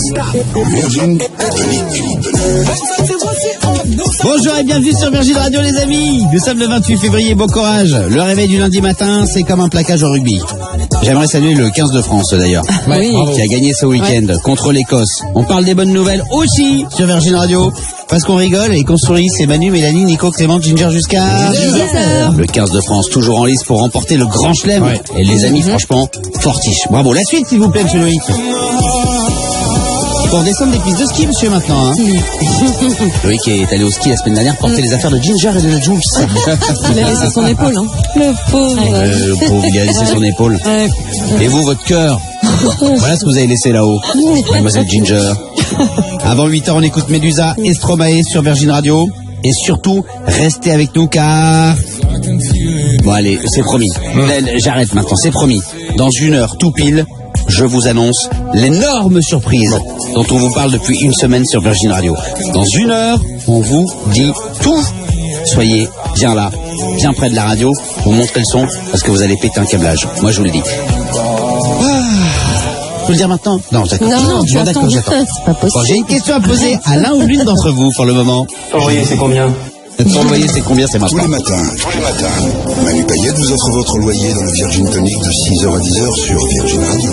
Virgin Tonic. Bonjour et bienvenue sur Virgin Radio les amis. Nous sommes le 28 février, bon courage. Le réveil du lundi matin, c'est comme un plaquage au rugby. J'aimerais saluer le 15 de France d'ailleurs, qui a gagné ce week-end contre l'Écosse. On parle des bonnes nouvelles aussi sur Virgin Radio, parce qu'on rigole et qu'on sourit. C'est Manu, Mélanie, Nico, Clément, Ginger jusqu'à 10h. Le 15 de France, toujours en lice pour remporter le Grand Chelem. Et les amis, franchement, fortiche. Bravo. La suite, s'il vous plaît, monsieur Loïc. Pour descendre des pistes de ski, monsieur, maintenant. Hein. Loïc est allé au ski la semaine dernière porter les affaires de Ginger et de Jules. Il a laissé son épaule, hein. Le pauvre. Le pauvre, il a laissé son épaule. Et vous, votre cœur. Voilà ce que vous avez laissé là-haut, mademoiselle Ginger. Avant 8h, on écoute Médusa et Stromae sur Virgin Radio. Et surtout, restez avec nous car... Bon allez, c'est promis. J'arrête maintenant, c'est promis. Dans 1 heure, tout pile, je vous annonce l'énorme surprise dont on vous parle depuis une semaine sur Virgin Radio. Dans 1 heure, on vous dit tout. Soyez bien là, bien près de la radio, pour montrer le son, parce que vous allez péter un câblage. Moi, je vous le dis. Faut le dire maintenant? Non, d'accord. Non, d'accord, j'attends. C'est pas possible. Bon, j'ai une question à poser à l'un ou l'une d'entre vous pour le moment. Ton loyer, c'est combien? Ton loyer, c'est combien? C'est Tous maintenant. les matins, Manu Payette vous offre votre loyer dans le Virgin Tonic de 6h à 10h sur Virgin Radio.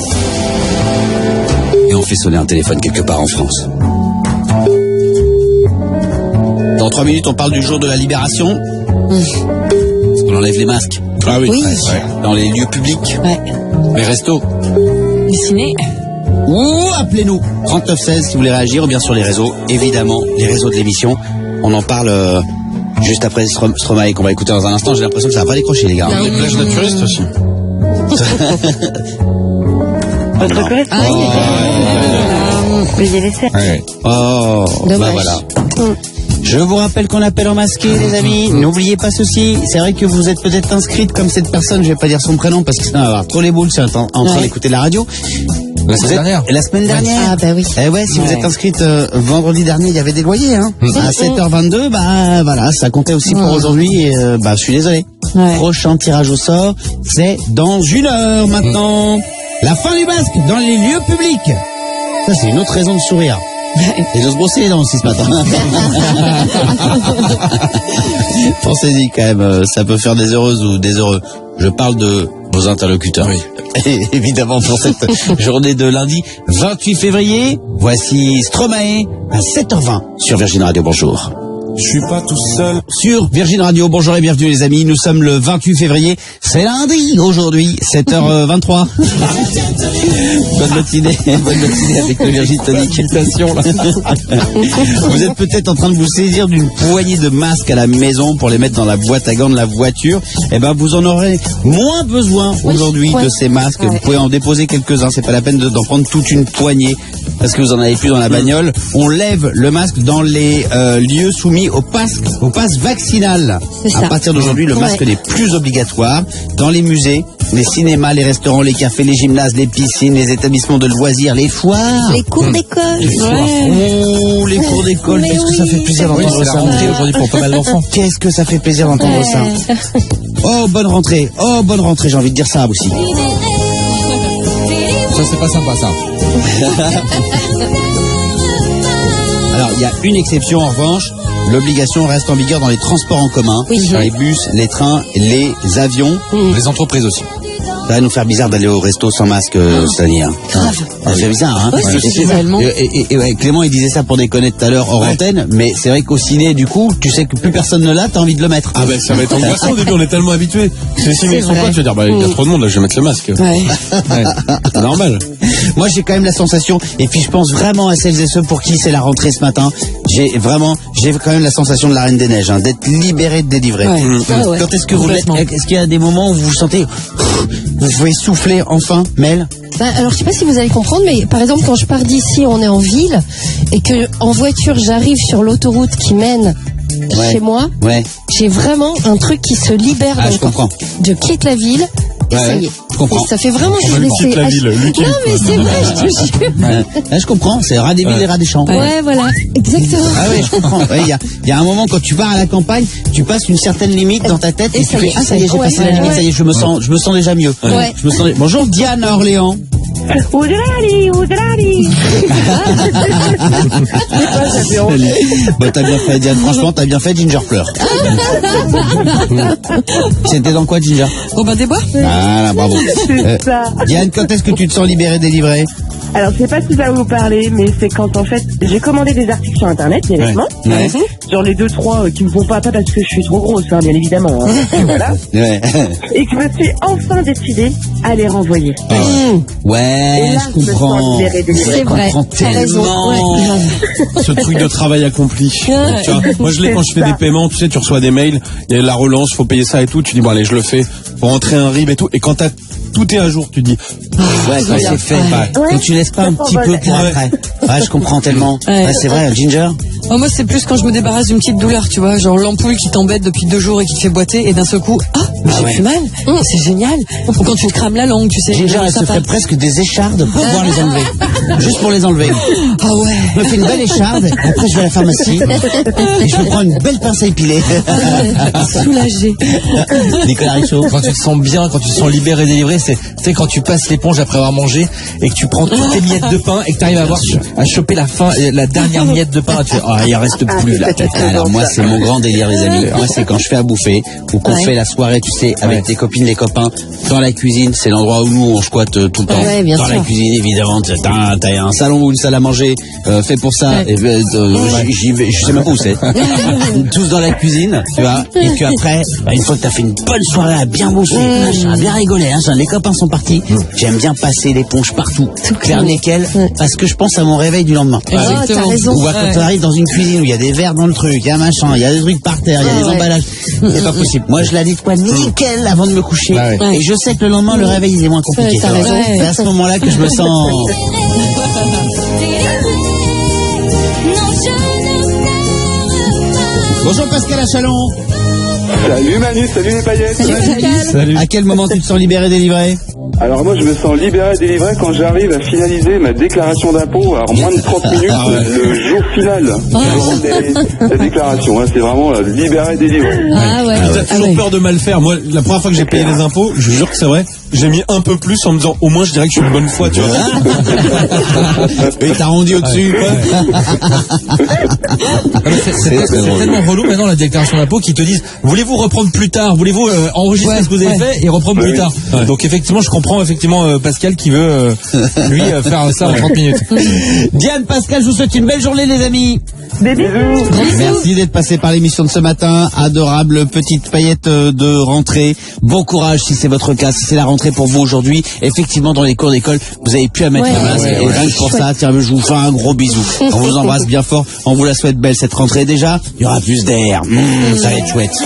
Et on fait sonner un téléphone quelque part en France. Dans 3 minutes, on parle du jour de la libération. On enlève les masques. Ah oui. Oui. Dans les lieux publics, Ouais. les restos. Le ciné. Ou appelez-nous 3916 si vous voulez réagir, ou bien sur les réseaux, évidemment, les réseaux de l'émission. On en parle juste après Stromae qu'on va écouter dans un instant. J'ai l'impression que ça va pas décrocher, les gars. Les plages naturistes aussi. Votre correct. Ah oui. Vous y laissez. Ouais. Oh, Dommage. bah voilà. Je vous rappelle qu'on appelle en masqué, les amis. N'oubliez pas ceci. C'est vrai que vous êtes peut-être inscrite comme cette personne. Je vais pas dire son prénom parce que sinon on va avoir trop les boules en train d'écouter la radio. La semaine dernière. La semaine dernière. Ah bah oui. Eh ouais, si vous êtes inscrite vendredi dernier, il y avait des loyers, hein. À 7h22, bah voilà, ça comptait aussi pour aujourd'hui. Et, bah je suis désolé. Ouais. Prochain tirage au sort, c'est dans 1 heure maintenant. La fin du masque dans les lieux publics. Ça c'est une autre raison de sourire. Et de se brosser les dents aussi ce matin. Pensez-y quand même, ça peut faire des heureuses ou des heureux. Je parle de vos interlocuteurs. Oui. Et évidemment pour cette journée de lundi 28 février, voici Stromae à 7h20 sur Virgin Radio. Bonjour. Je suis pas tout seul. Sur Virgin Radio, bonjour et bienvenue les amis, nous sommes le 28 février, c'est lundi aujourd'hui, 7h23. Bonne matinée avec le Virgin Tonic. Vous êtes peut-être en train de vous saisir d'une poignée de masques à la maison pour les mettre dans la boîte à gants de la voiture. Eh ben vous en aurez moins besoin aujourd'hui de ces masques. Vous pouvez en déposer quelques-uns, c'est pas la peine d'en prendre toute une poignée parce que vous en avez plus dans la bagnole. On lève le masque dans les lieux soumis au pass vaccinal. À partir d'aujourd'hui, le masque n'est plus obligatoire dans les musées, les cinémas, les restaurants, les cafés, les gymnases, les piscines, les établissements de loisirs, les foires. Les cours d'école. Oh, les cours d'école, qu'est-ce que ça fait plaisir d'entendre ça. Aujourd'hui pour pas mal d'enfants. Qu'est-ce que ça fait plaisir d'entendre ça. Oh, bonne rentrée, j'ai envie de dire ça aussi. Ça c'est pas sympa ça. Alors, il y a une exception en revanche. L'obligation reste en vigueur dans les transports en commun, les bus, les trains, les avions. Les entreprises aussi. Ça va nous faire bizarre d'aller au resto sans masque cette année. Hein. Ça fait bizarre, hein. Ouais, Clément, il disait ça pour déconner tout à l'heure hors antenne, mais c'est vrai qu'au ciné, du coup, tu sais que plus personne ne l'a, t'as envie de le mettre. Ah ben ça va être angoissant au début, on est tellement habitués. Si les ciné sont pas, tu vas dire, bah il y a trop de monde, là je vais mettre le masque. Ouais. C'est normal. Moi, j'ai quand même la sensation, et puis je pense vraiment à celles et ceux pour qui c'est la rentrée ce matin. J'ai quand même la sensation de la Reine des Neiges, hein, d'être libéré, de délivré. Ouais. Ah ouais. Quand est-ce que vous l'êtes? Est-ce qu'il y a des moments où vous vous sentez, vous pouvez souffler enfin, Mel? Alors je sais pas si vous allez comprendre, mais par exemple quand je pars d'ici, on est en ville et que en voiture j'arrive sur l'autoroute qui mène chez moi, j'ai vraiment un truc qui se libère. Ah, je comprends. Je quitte la ville. Et ça y est. Je comprends. Et ça fait vraiment On va lui quitter la ville. Non mais c'est vrai, je te jure. Là, je comprends. C'est rat des villes et rat des champs. Ouais, voilà, exactement. Ah oui, je comprends. Il y a un moment quand tu pars à la campagne, tu passes une certaine limite dans ta tête et tu fais, ah ça y est, j'ai passé la limite, ça y est, je me sens déjà mieux. Ouais. Bonjour Diane à Orléans. Oudrali. Bon, t'as bien fait, Diane. Franchement, t'as bien fait, Ginger pleure. C'était dans quoi, Ginger? Robin des Bois. Voilà, bravo. C'est ça. Diane, quand est-ce que tu te sens libérée, délivrée? Alors, je sais pas si ça va vous parler, mais c'est quand, en fait, j'ai commandé des articles sur Internet, des vêtements. Ouais. Genre les 2-3 qui me font pas parce que je suis trop grosse, hein, bien évidemment. Hein. Voilà. Ouais. Et que je me suis enfin décidée à les renvoyer. Ouais, Et là, je je me comprends. sens libérée, délivrée. C'est vrai. comprends T'as raison. tellement. Ce truc de travail accompli. Tu vois, moi je l'ai quand je fais C'est des ça. paiements, tu sais, tu reçois des mails, il y a la relance, faut payer ça et tout, tu dis bon allez je le fais pour rentrer un RIB et tout, et quand tout est à jour, tu dis Ouais, quand c'est fait. Ouais. Quand tu laisses pas un Ça petit s'envole. peu pour Ouais. après. Ouais, je comprends tellement. Ouais. Ouais, c'est vrai, Ginger. Oh, moi, c'est plus quand je me débarrasse d'une petite douleur, tu vois, genre l'ampoule qui t'embête depuis 2 jours et qui te fait boiter, et d'un seul coup, mais j'ai ouais. plus mal. C'est génial. Ou quand tu te crames la langue, tu sais. Ginger, elle se sympa. ferait presque des échardes pour pouvoir les enlever. Juste pour les enlever. Ah ouais. Je me fais une belle écharde, après je vais à la pharmacie, et je me prends une belle pince à épiler. Soulagé. Nicolas Richaud. Quand tu te sens bien, quand tu te sens libéré, délivré, c'est tu sais, quand tu passes l'éponge après avoir mangé et que tu prends toutes tes miettes de pain et que tu arrives à choper la dernière miette de pain, tu fais il en reste plus là. Alors moi c'est mon grand délire les amis. Moi c'est quand je fais à bouffer ou qu'on fait la soirée, tu sais, avec tes copines, les copains, dans la cuisine, c'est l'endroit où nous on squatte tout le temps. Ouais, bien dans sûr. la cuisine évidemment, t'as un salon ou une salle à manger fait pour ça. Et j'y vais, je sais même pas où c'est. Tous dans la cuisine, tu vois. Et puis après, une fois que t'as fait une bonne soirée à bien bouffer, machin, à bien rigoler, hein, les copains sont partis. J'aime bien passer l'éponge partout, faire nickel, parce que je pense à mon réveil du lendemain. Oh, t'as raison. Ou quand tu arrives dans une cuisine où il y a des verres dans le truc, il y a machin, il y a des trucs par terre, il y a des emballages. C'est pas possible. Moi, je la nettoie nickel avant de me coucher. Et je sais que le lendemain, le réveil, il est moins compliqué. Ouais, t'as raison. C'est à ce moment-là que je me sens... Bonjour Pascal Achalon. Salut Manu, salut les paillettes. salut. À quel moment tu te sens libéré, délivré? Alors moi je me sens libéré et délivré quand j'arrive à finaliser ma déclaration d'impôt en moins de 30 minutes, le jour final la déclaration. Hein, c'est vraiment libéré et délivré. Ah ouais. T'as toujours peur de mal faire. Moi, la première fois que j'ai payé les impôts, je jure que c'est vrai, j'ai mis un peu plus en me disant au moins je dirais que je suis une bonne foi, tu vois. Et t'as rendu au-dessus. C'est tellement relou maintenant la déclaration d'impôt qui te disent voulez-vous reprendre plus tard, voulez-vous enregistrer ce que vous avez fait et reprendre plus tard. Donc effectivement je comprends Pascal qui veut lui faire ça en 30 minutes. Diane, Pascal, je vous souhaite une belle journée les amis. Des bisous. Merci d'être passé par l'émission de ce matin. Adorable petite paillette de rentrée. Bon courage si c'est votre cas, si c'est la rentrée pour vous aujourd'hui. Effectivement, dans les cours d'école, vous avez pu à mettre la main. Et rien que pour ça, tiens, je vous fais un gros bisou. On vous embrasse bien fort. On vous la souhaite belle cette rentrée déjà. Il y aura plus d'air. Ça va être chouette.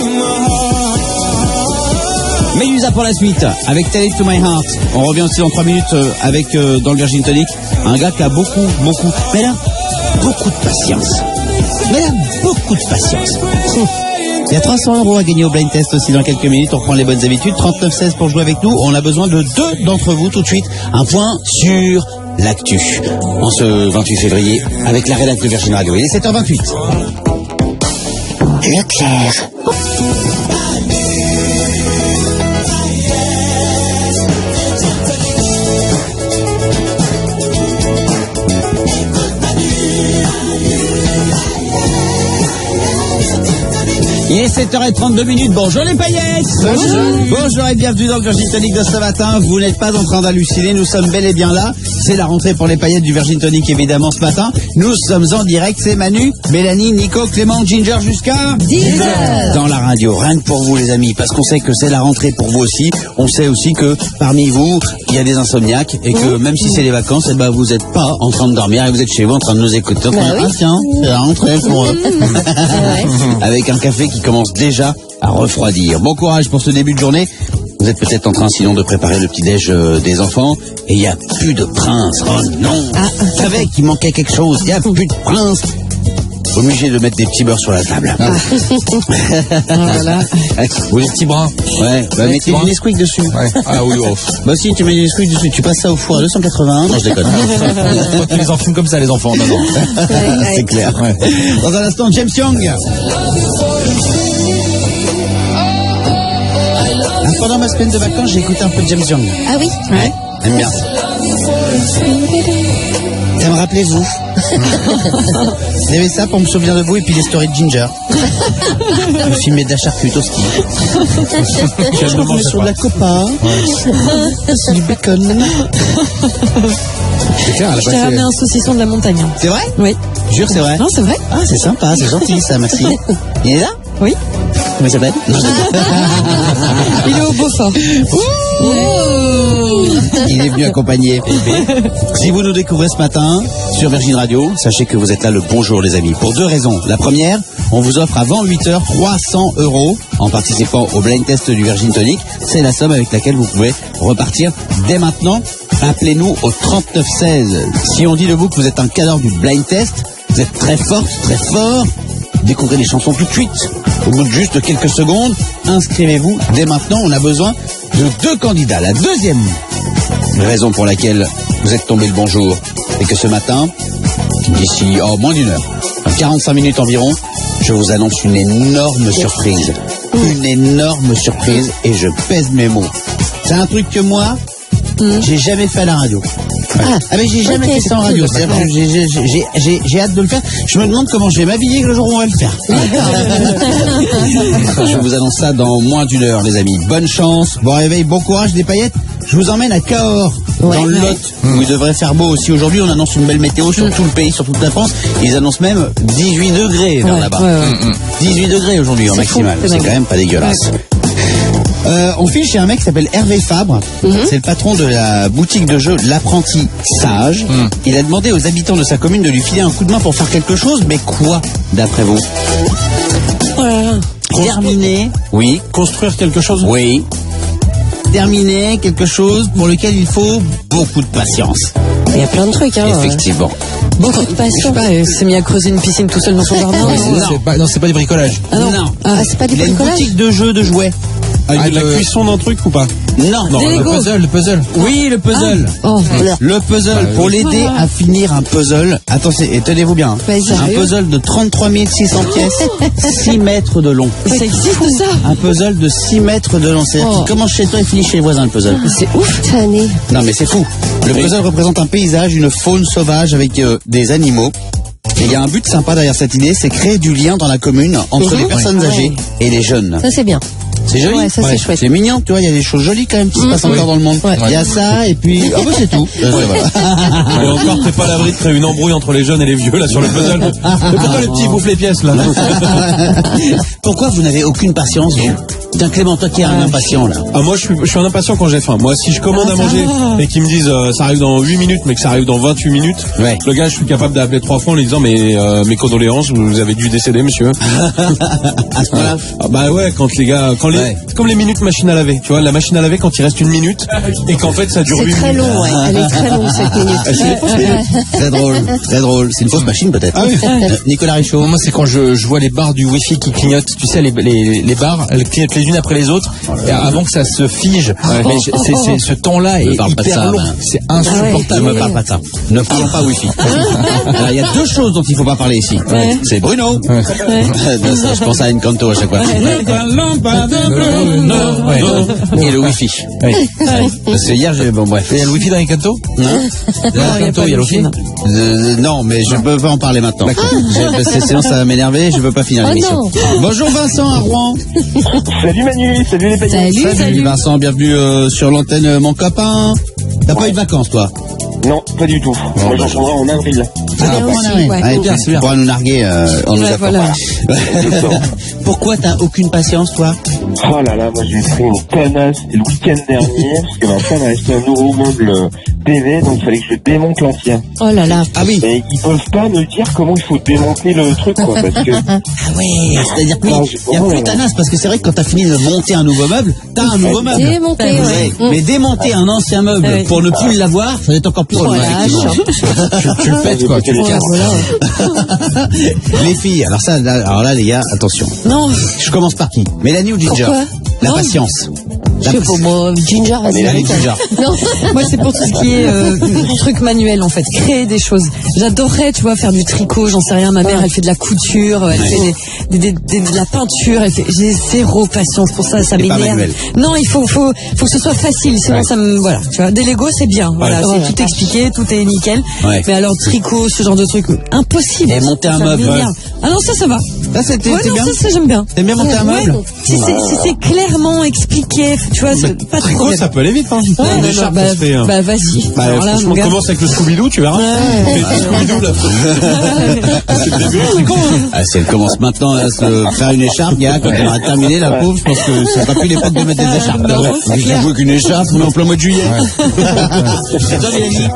Médusa pour la suite, avec Tell It To My Heart. On revient aussi dans 3 minutes avec, dans le Virgin Tonic, un gars qui a beaucoup, mais là, beaucoup de patience. Il y a 300 € à gagner au blind test aussi dans quelques minutes. On reprend les bonnes habitudes. 39-16 pour jouer avec nous. On a besoin de 2 d'entre vous tout de suite. Un point sur l'actu. En ce 28 février, avec la rédac de Virgin Radio. Il est 7h28. Leclerc. Il est 7h32. Bonjour les paillettes. Bonjour et bienvenue dans le Virgin Tonic de ce matin. Vous n'êtes pas en train d'halluciner, nous sommes bel et bien là. C'est la rentrée pour les paillettes du Virgin Tonic évidemment ce matin. Nous sommes en direct, c'est Manu, Mélanie, Nico, Clément, Ginger jusqu'à 10h. Dans la radio, rien que pour vous les amis, parce qu'on sait que c'est la rentrée pour vous aussi. On sait aussi que parmi vous, il y a des insomniaques et que même si c'est les vacances, eh ben, vous n'êtes pas en train de dormir et vous êtes chez vous en train de nous écouter. Ah tiens, c'est la rentrée pour eux. Avec un café qui commence déjà à refroidir. Bon courage pour ce début de journée. Vous êtes peut-être en train sinon de préparer le petit-déj des enfants et il n'y a plus de prince. Oh non, je savais qu'il manquait quelque chose. Il n'y a plus de prince. Obligé de mettre des petits beurres sur la table. Voilà. Ou les petits bras. Ouais, bah mettez du Nesquik dessus. Ouais. Ah oui, off. Bah si, tu mets du Nesquik dessus, tu passes ça au four à 281. Non, je déconne. Quand tu les enfumes comme ça les enfants, non. C'est clair. Ouais. Dans un instant, James Young. Pendant ma semaine de vacances, j'ai écouté un peu de James Young. Ah oui. Ouais. J'aime bien. Ça me rappelait vous. Il y avait ça pour me souvenir de vous et puis les stories de Ginger. Le film est de la charcute au ski. Je suis sur de la copa. C'est du bacon. C'est clair, elle a Je t'ai passé- ramené un saucisson de la montagne. C'est vrai? Oui. Jure, c'est vrai? Non, c'est vrai. Ah, c'est sympa, c'est gentil ça, merci. Il est là? Oui. Comment il s'appelle? Non, je- Il est au Beaufort. Il est venu accompagner. Si vous nous découvrez ce matin sur Virgin Radio, sachez que vous êtes là le bonjour les amis. Pour deux raisons. La première, on vous offre avant 8h 300 € en participant au blind test du Virgin Tonic. C'est la somme avec laquelle vous pouvez repartir dès maintenant. Appelez-nous au 3916. Si on dit de vous que vous êtes un cadre du blind test, vous êtes très forte, très fort. Découvrez les chansons tout de suite. Au bout de juste quelques secondes, inscrivez-vous dès maintenant. On a besoin de 2 candidats. La deuxième raison pour laquelle vous êtes tombé le bonjour, c'est que ce matin, d'ici moins d'une heure, 45 minutes environ, je vous annonce une énorme surprise. Une énorme surprise et je pèse mes mots. C'est un truc que moi, j'ai jamais fait à la radio. Mais j'ai jamais fait ça en radio. C'est-à-dire que j'ai hâte de le faire. Je me demande comment je vais m'habiller le jour où on va le faire. Je vous annonce ça dans moins d'une heure, les amis. Bonne chance, bon réveil, bon courage, des paillettes. Je vous emmène à Cahors, dans le Lot, où il devrait faire beau aussi aujourd'hui. On annonce une belle météo sur tout le pays, sur toute la France. Ils annoncent même 18 degrés vers là-bas. 18 degrés aujourd'hui en maximal. C'est quand même pas dégueulasse. On file chez un mec qui s'appelle Hervé Fabre. C'est le patron de la boutique de jeux L'Apprenti Sage. Il a demandé aux habitants de sa commune de lui filer un coup de main pour faire quelque chose, mais quoi, d'après vous? Terminer. Oui. Construire quelque chose? Oui. Terminer quelque chose pour lequel il faut beaucoup de patience. Il y a plein de trucs, hein. Effectivement. Beaucoup de Je sais passion. pas, il s'est mis à creuser une piscine tout seul dans son jardin. C'est pas du bricolage. Ah non. Ah, c'est pas du Il a une bricolage. boutique de jeux de jouets. Avec de la cuisson d'un truc ou pas? Non. Le puzzle. Oui, le puzzle. Oh, Le puzzle, pour l'aider à finir un puzzle, attention, et tenez-vous bien, Vas-y. un puzzle de 33 600 pièces, 6 mètres de long. Ça existe ça? Un puzzle de 6 mètres de long. C'est-à-dire qu'il commence chez toi et finit chez les voisins, le puzzle. c'est ouf, Tanné. Non mais c'est fou. Le puzzle représente un paysage, une faune sauvage avec des animaux. Et il y a un but sympa derrière cette idée, c'est créer du lien dans la commune entre les personnes âgées et les jeunes. Ça, c'est bien. C'est joli. Ouais, ça, c'est chouette. C'est mignon, tu vois, il y a des choses jolies quand même qui se passent encore dans le monde. Il y a ça, et puis... Ah bah c'est tout. Et encore, t'es pas à l'abri de créer une embrouille entre les jeunes et les vieux, là, sur le puzzle. Mais pourquoi les petits bouffent les pièces, là? Pourquoi vous n'avez aucune patience, vous? Tiens, Clément, toi qui es un impatient, là. Ah, moi, je suis un impatient quand j'ai faim. Moi, si je commande à manger et qu'ils me disent ça arrive dans 8 minutes, mais que ça arrive dans 28 minutes, Ouais. le gars, je suis capable d'appeler 3 fois en lui disant mais mes condoléances, vous avez dû décéder, monsieur. À ce moment-là. Ah bah ouais, quand les gars, Ouais. c'est comme les minutes machine à laver, tu vois, la machine à laver quand il reste 1 minute et qu'en fait ça dure C'est 8 très minutes. long, ouais. Elle est très longue, cette minute. C'est une fausse minute. Très drôle, très drôle. C'est une fausse machine, peut-être. Nicolas Richaud. Moi, c'est quand je vois les barres du Wi-Fi qui clignotent. Tu sais, les barres, elles clignotent les unes après les autres. Et avant que ça se fige. Mais ce temps-là est Ne parle pas de hyper ça, long. ben. C'est Ne insupportable. me parle pas de ça. Ne parlons pas Wi-Fi. Alors, il y a 2 choses dont il ne faut pas parler ici. C'est Bruno. Je pense à Encanto à chaque fois. Et le Wi-Fi. Parce que hier, bon bref. Il y a le Wi-Fi dans les cantos? Non. Dans les cantos, il y a le Wi-Fi? Non, mais je peux pas en parler maintenant. Sinon, ça va m'énerver. Je veux pas finir l'émission. non. Bonjour Vincent à Rouen. Salut Manu, salut les paillettes. Salut Vincent, bienvenue sur l'antenne, mon copain. T'as pas eu de vacances, toi? Non, pas du tout. Moi j'en prendrai en avril. bien bon, aussi, on a- ouais. Allez, Bien, tu c'est bien. pourras nous narguer en nous appelant. voilà. Pourquoi t'as aucune patience, toi? Oh là là, moi j'ai pris une connasse le week-end dernier parce que ma femme a acheté un nouveau meuble TV, donc il fallait que je démonte l'ancien. Oh là là. Ah oui. Et ils peuvent pas me dire comment il faut démonter le truc, quoi, parce que... Ah ouais, c'est-à-dire qu'il y a plus ta nasse, parce que c'est vrai que quand t'as fini de monter un nouveau meuble, t'as un nouveau meuble. Démonter, ouais. Mais démonter un ancien meuble Ouais. pour ne plus l'avoir, ça va être encore plus Oh drôle. la effectivement. Tu le pètes, quoi. Tu le casses. Les filles, alors là les gars, attention. Non. Je commence par qui? Mélanie ou Ginger? Pourquoi La Non. patience. Je sais pas, moi, Ginger, vas-y. Allez, Ginger. Non. Moi, c'est pour tout ce qui est truc manuel, en fait. Créer des choses. J'adorerais, tu vois, faire du tricot, j'en sais rien. Ma mère, elle fait de la couture, elle fait de la peinture. J'ai zéro patience pour ça, ça Et pas m'énerve. manuel. Non, il faut que ce soit facile, sinon ça me... Voilà, tu vois, des Lego, c'est bien. Voilà, c'est tout expliqué, tout est nickel. Ouais. Mais alors, tricot, ce genre de truc, impossible. Et monter un Ça meuble. m'énerve. Ah non, ça va. Ça, c'était Ouais, non, bien. ça, j'aime bien. T'aimes bien monter un meuble? Si c'est clairement expliqué, tu vois, c'est pas trop Tricot, ça peut aller vite, hein. Ouais, Une non, écharpe, bah, ça se fait, hein. bah, vas-y. Bah, Alors là, franchement, mon gars. commence avec le Scooby-Doo, tu verras. Mais c'est Scooby-Doo, là. C'est le début du tricot, hein. Ah, si elle commence maintenant à se faire une écharpe, gars, quand elle aura terminé, la pauvre, je pense que ce sera plus l'époque de mettre des écharpes. Je joue qu'une écharpe, on est en plein mois de juillet. Et toi, Mélanie?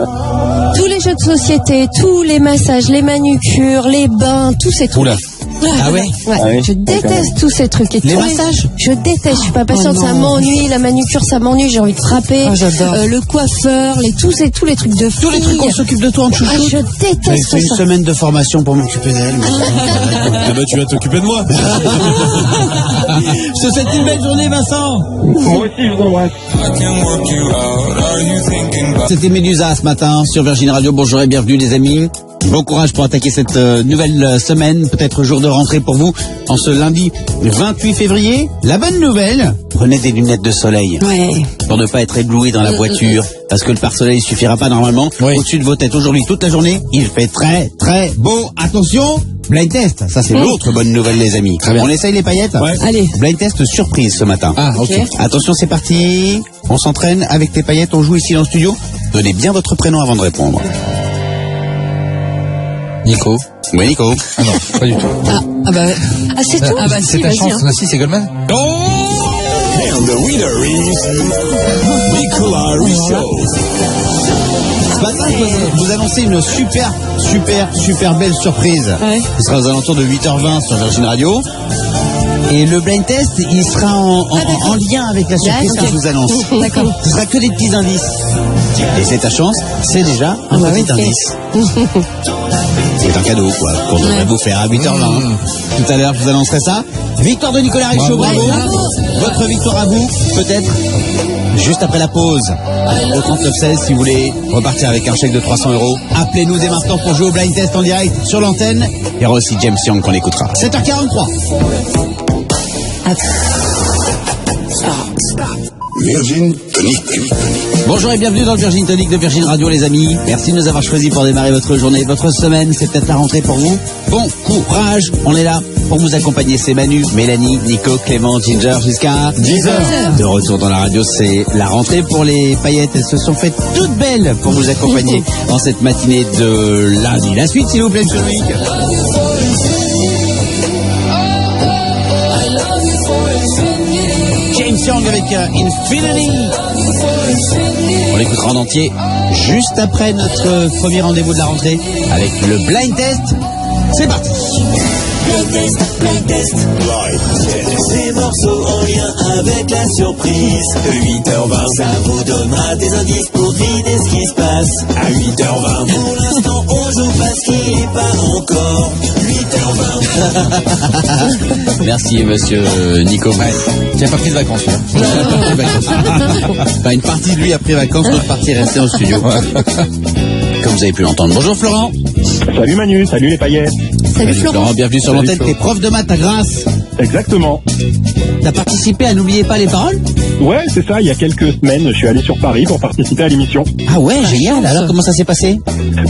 Tous les jeux de société, tous les massages, les manucures, les bains, tous ces trucs. Oula. Ah ouais? Ouais, je déteste tous ces trucs. Et Les tous massages? Je déteste, je suis pas patiente, Oh ça non. m'ennuie, la manucure ça m'ennuie, j'ai envie de frapper. Ah, j'adore. Le coiffeur, tous les trucs de Tous les trucs qu'on s'occupe de toi en chouchou. Ah, je Mais déteste c'est une ça. semaine de formation pour m'occuper d'elle. Ah bah, tu vas t'occuper de moi. Je te souhaite une belle journée, Vincent. Moi aussi, je vous embrasse. C'était Médusa ce matin sur Virgin Radio. Bonjour et bienvenue les amis. Bon courage pour attaquer cette nouvelle semaine, peut-être jour de rentrée pour vous, en ce lundi 28 février. La bonne nouvelle, prenez des lunettes de soleil Ouais. pour ne pas être ébloui dans la voiture, parce que le pare-soleil suffira pas normalement. Oui. Au-dessus de vos têtes aujourd'hui toute la journée, il fait très très beau. Attention, blind test, ça c'est l'autre bonne nouvelle les amis. Très bien. On essaye les paillettes? Ouais. Allez. Blind test surprise ce matin. Ah, ok. Attention, c'est parti. On s'entraîne avec tes paillettes, on joue ici dans le studio. Donnez bien votre prénom avant de répondre. Nico. Oui, Nico. Ah non, pas du tout. Ah bah, ouais. Ah, c'est tout? Ah bah, C'est si, ta vas-y. chance. Hein. Ah, si, c'est Goldman. Ce matin, je vais vous annoncer une super belle surprise. Ouais. Ce sera aux alentours de 8h20 sur Virgin Radio. Et le blind test, il sera en lien avec la surprise que je vous annonce. D'accord. Ce sera que des petits indices. Et c'est ta chance, c'est déjà un bah petit oui, indice. C'est un cadeau, quoi, qu'on devrait vous faire à 8h20. Tout à l'heure, je vous annoncerai ça. Victoire de Nicolas Richaud, bravo. Votre victoire à vous, peut-être, juste après la pause. Au 3916, si vous voulez repartir avec un chèque de 300 €. Appelez-nous dès maintenant pour jouer au blind test en direct sur l'antenne. Il y aura aussi James Young qu'on écoutera. 7h43. Virgin Tonic. Bonjour et bienvenue dans le Virgin Tonic de Virgin Radio les amis. Merci de nous avoir choisis pour démarrer votre journée, votre semaine. C'est peut-être la rentrée pour vous. Bon courage, on est là pour vous accompagner. C'est Manu, Mélanie, Nico, Clément, Ginger jusqu'à 10h. De retour dans la radio, c'est la rentrée pour les paillettes. Elles se sont faites toutes belles pour vous accompagner dans cette matinée de lundi. La suite s'il vous plaît, monsieur Loïc. James Young avec Infinity. On l'écoutera en entier juste après notre premier rendez-vous de la rentrée avec le blind test. C'est parti. Blind test. Ces morceaux en lien avec la surprise. De 8h20, ça vous donnera des indices pour deviner ce qui se passe. À 8h20, pour l'instant, on joue parce qu'il n'est pas encore 8h20. Merci monsieur Nico. Qui a pas pris de vacances, là. Enfin, une partie de lui a pris vacances, l'autre partie est restée en studio. Comme vous avez pu l'entendre. Bonjour Florent. Salut Manu, salut les paillettes. Salut Florent. Bienvenue sur Salut, l'antenne. Flo. T'es prof de maths à Grasse. Exactement. T'as participé à N'oubliez pas les paroles? Ouais, c'est ça, il y a quelques semaines, je suis allé sur Paris pour participer à l'émission. Ah ouais, génial. Alors comment ça s'est passé?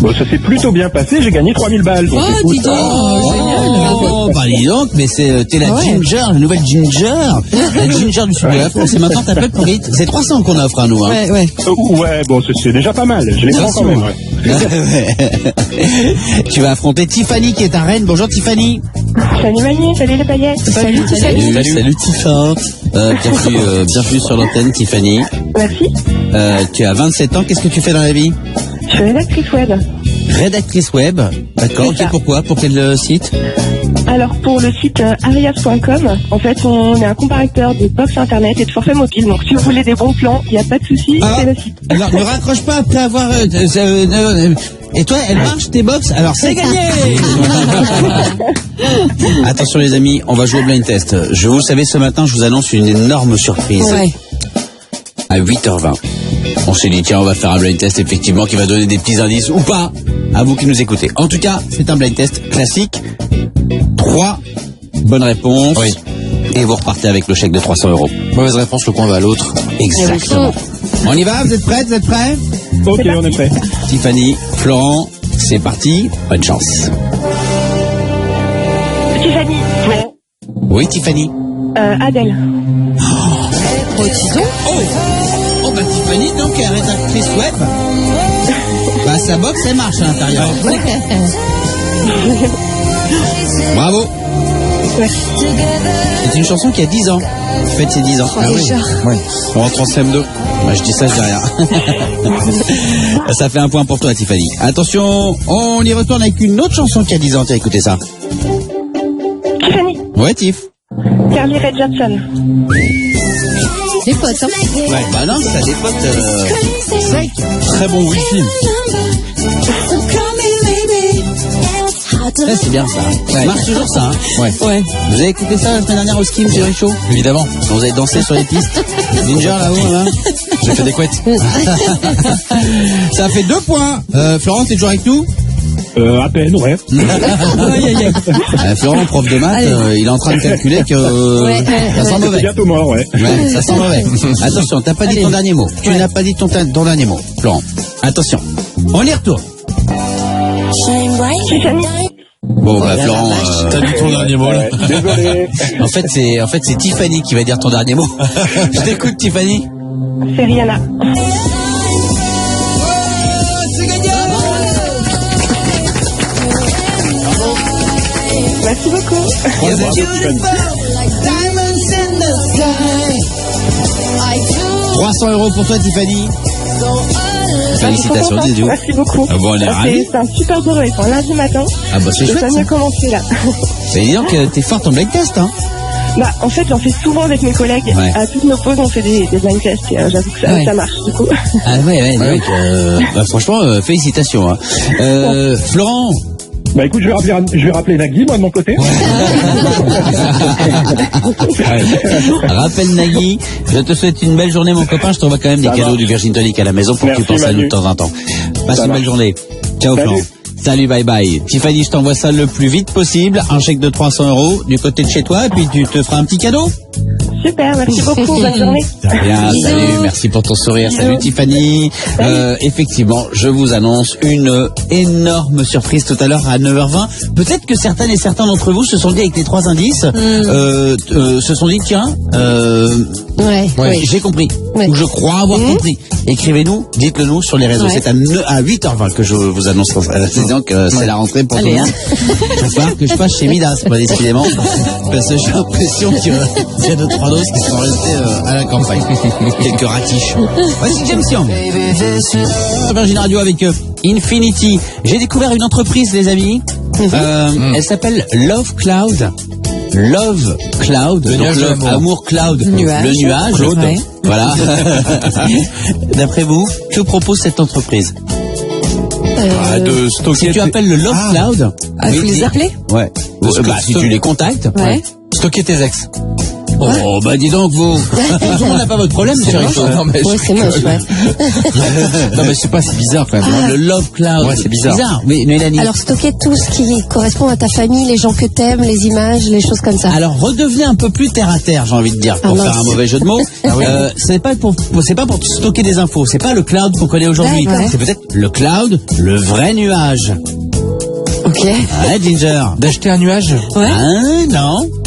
Bon, ça s'est plutôt bien passé, j'ai gagné 3000 balles. Donc, écoute, dis donc. Oh, bah dis donc, mais t'es la Ginger, la nouvelle Ginger. La Ginger du sud de la France. Et maintenant t'appelles pour vite. C'est 300 qu'on offre à nous, hein. Ouais, ouais. ouais, bon, c'est déjà pas mal, je les prends quand même, ouais. Tu vas affronter Tiffany qui est ta reine. Bonjour Tiffany. Salut Manu, salut les paillettes. Salut. Salut Tiffany. Bienvenue sur l'antenne Tiffany. Merci. Tu as 27 ans, qu'est-ce que tu fais dans la vie? Je suis rédactrice web. Rédactrice web. D'accord, C'est ça. ok, pourquoi? Pour quel site? Alors pour le site arias.com, en fait on est un comparateur de box internet et de forfait mobile. Donc si vous voulez des bons plans, il n'y a pas de souci, Ah. c'est le site. Alors ne raccroche pas après avoir... et toi, elle marche tes box? Alors c'est gagné. Attention les amis, on va jouer au blind test. Vous le savez, ce matin, je vous annonce une énorme surprise. Ouais. à 8h20. On s'est dit, tiens, on va faire un blind test, effectivement, qui va donner des petits indices ou pas à vous qui nous écoutez. En tout cas, c'est un blind test classique. 3 bonnes réponses. Oui. Et vous repartez avec le chèque de 300 €. Mauvaise réponse, le point va à l'autre. Exactement. On y va, vous êtes prêts? Ok, on est prêt. Tiffany, Florent, c'est parti. Bonne chance. Tiffany. Oui, Tiffany. Adèle. Oh, bah Tiffany, donc, elle est rédactrice web. Bah, sa box, elle marche à l'intérieur. Bravo. C'est une chanson qui a 10 ans. En fait, c'est 10 ans. Ah oui. Ouais. On rentre en CM2. Bah, je dis ça, je dis rien. Ça fait un point pour toi, Tiffany. Attention, on y retourne avec une autre chanson qui a 10 ans. Tiens, écoutez ça. Tiffany. Ouais, Tiff. Carly Rae Jepsen. Les potes, hein. Ouais, bah non, ça dépote sec. Très bon wifi. Ouais, c'est bien ça. Ça marche toujours ça. Hein. Ouais. Vous avez écouté ça la semaine dernière au ski, M. Richaud? Évidemment. Quand vous avez dansé sur les pistes. Ginger là-haut, là. J'ai fait des couettes. Ça fait 2 points. Florent, t'es toujours avec nous? À peine, ouais. Florent, prof de maths, il est en train de calculer que ça sent mauvais. Bientôt mort, ouais. Ouais, ça sent mauvais. Attention, t'as pas dit ton dernier mot. Tu n'as pas dit ton dernier mot, Florent. Attention, on y retourne. Tiffany. Bon, bah Florent, T'as dit ton dernier mot, là. Désolé. en fait c'est Tiffany qui va dire ton dernier mot. Je t'écoute, Tiffany. C'est Rihanna. Merci beaucoup. 300 € pour toi, Tiffany. Félicitations, Didiou. Merci beaucoup. Ah bon, on est ravis. C'est un super beau réveil. C'est un lundi matin. Ah bah c'est Et chouette. ça a Ça. mieux commencé là. Mais dis donc, t'es forte en blind test, hein. Bah, en fait, j'en fais souvent avec mes collègues. Ouais. À toutes nos pauses, on fait des blind tests. Et j'avoue que ça marche du coup. Ah ouais, donc, bah, franchement, félicitations. Hein. Florent. Bah écoute, je vais rappeler Nagui, moi, de mon côté. Rappelle Nagui, je te souhaite une belle journée, mon copain. Je t'envoie quand même des cadeaux du Virgin Tonic à la maison pour que tu Merci, penses à nous de Manu. temps en temps. Passe une belle journée. Ciao, Salut. Florent. Salut, bye bye. Tiffany, je t'envoie ça le plus vite possible. Un chèque de 300 € du côté de chez toi, et puis tu te feras un petit cadeau. Super, merci beaucoup. Bonne journée. Bien, salut, merci pour ton sourire. Salut Tiffany. Effectivement, je vous annonce une énorme surprise tout à l'heure à 9h20. Peut-être que certaines et certains d'entre vous se sont dit avec les 3 indices, se sont dit tiens, Ouais. j'ai compris, Ouais. ou je crois avoir compris. Écrivez-nous, dites-le nous sur les réseaux. Ouais. C'est à 8h20 que je vous annonce. C'est donc c'est la rentrée pour tout le monde. Il va falloir que je passe chez Midas, pas décidément, parce que j'ai l'impression qu'il y a 2-3 doses qui sont restées à la campagne. Quelques ratiches. Voici James Young. Virgin Radio avec Infinity. J'ai découvert une entreprise, les amis. Elle s'appelle Love Cloud. Love Cloud, Le donc nuage de Love, l'amour. Amour Cloud, Nuage. le nuage. Claude. Ouais. Voilà. D'après vous, que propose cette entreprise? De stocker. Si tu appelles le Love Cloud, Ah, il faut les appeler? ouais. Si tu les contactes, Ouais. Stocker tes ex. oh bah dis donc vous, on n'a pas votre problème, monsieur Richaud. Non, mais Ouais, c'est moche, ouais. non, mais c'est pas si bizarre quand même. Le Love Cloud, Ouais, c'est bizarre. Mais Mélanie. Alors, stocker tout ce qui correspond à ta famille, les gens que t'aimes, les images, les choses comme ça. Alors redevenez un peu plus terre à terre, j'ai envie de dire, pour Ah, faire mince. un mauvais jeu de mots. C'est pas pour stocker des infos, c'est pas le cloud qu'on connaît aujourd'hui. D'accord. C'est peut-être le cloud, le vrai nuage. Ok. Ouais, Ginger. D'acheter un nuage. Ouais.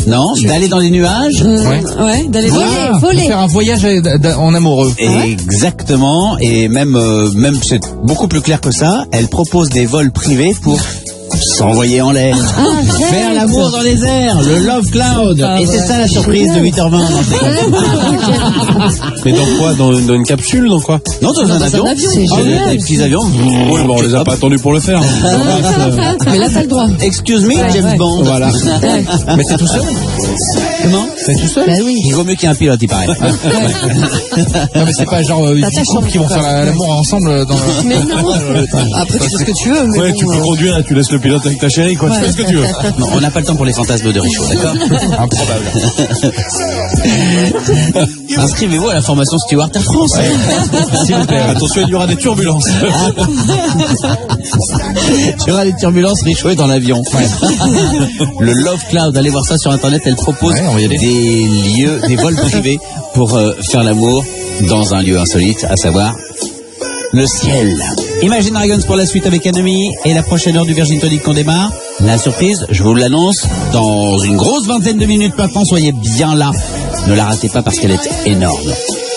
Non, d'aller dans les nuages. Ouais, d'aller voir. Voler. Faire un voyage en amoureux. Exactement, et même c'est beaucoup plus clair que ça. Elle propose des vols privés pour s'envoyer en l'air, faire l'amour dans les airs, le Love Cloud. Et c'est ça la surprise de 8h20. Mais dans quoi? Dans une capsule? Dans quoi? Non, dans un avion. C'est Ah, génial. des petits avions. Oui, bon, on les a pas attendus pour le faire. Mais là, t'as le droit. Excuse me, Ouais, James ouais. Bond. Voilà. Mais t'es tout seul? Comment? T'es tout seul? Bah oui. Il vaut mieux qu'il y ait un pilote, il paraît. Non, mais c'est pas genre T'as ta 10 couples qui vont faire l'amour ensemble dans le... Mais non. Après, tu fais ce que tu veux. Mais Ouais, bon, tu peux conduire et tu laisses le le pilote avec ta chérie, quoi. Tu fais ce que tu veux. Non, on n'a pas le temps pour les fantasmes de Richaud, d'accord? Improbable. Inscrivez-vous à la formation Steward Air France. S'il vous plaît, attention, il y aura des turbulences. Tu auras des turbulences, Richaud est dans l'avion. Le Love Cloud, allez voir ça sur internet, elle propose des vols privés pour faire l'amour dans un lieu insolite, à savoir le ciel. Imagine Dragons pour la suite avec Enemy et la prochaine heure du Virgin Tonic qu'on démarre. La surprise, je vous l'annonce, dans une grosse vingtaine de minutes maintenant, soyez bien là. Ne la ratez pas parce qu'elle est énorme.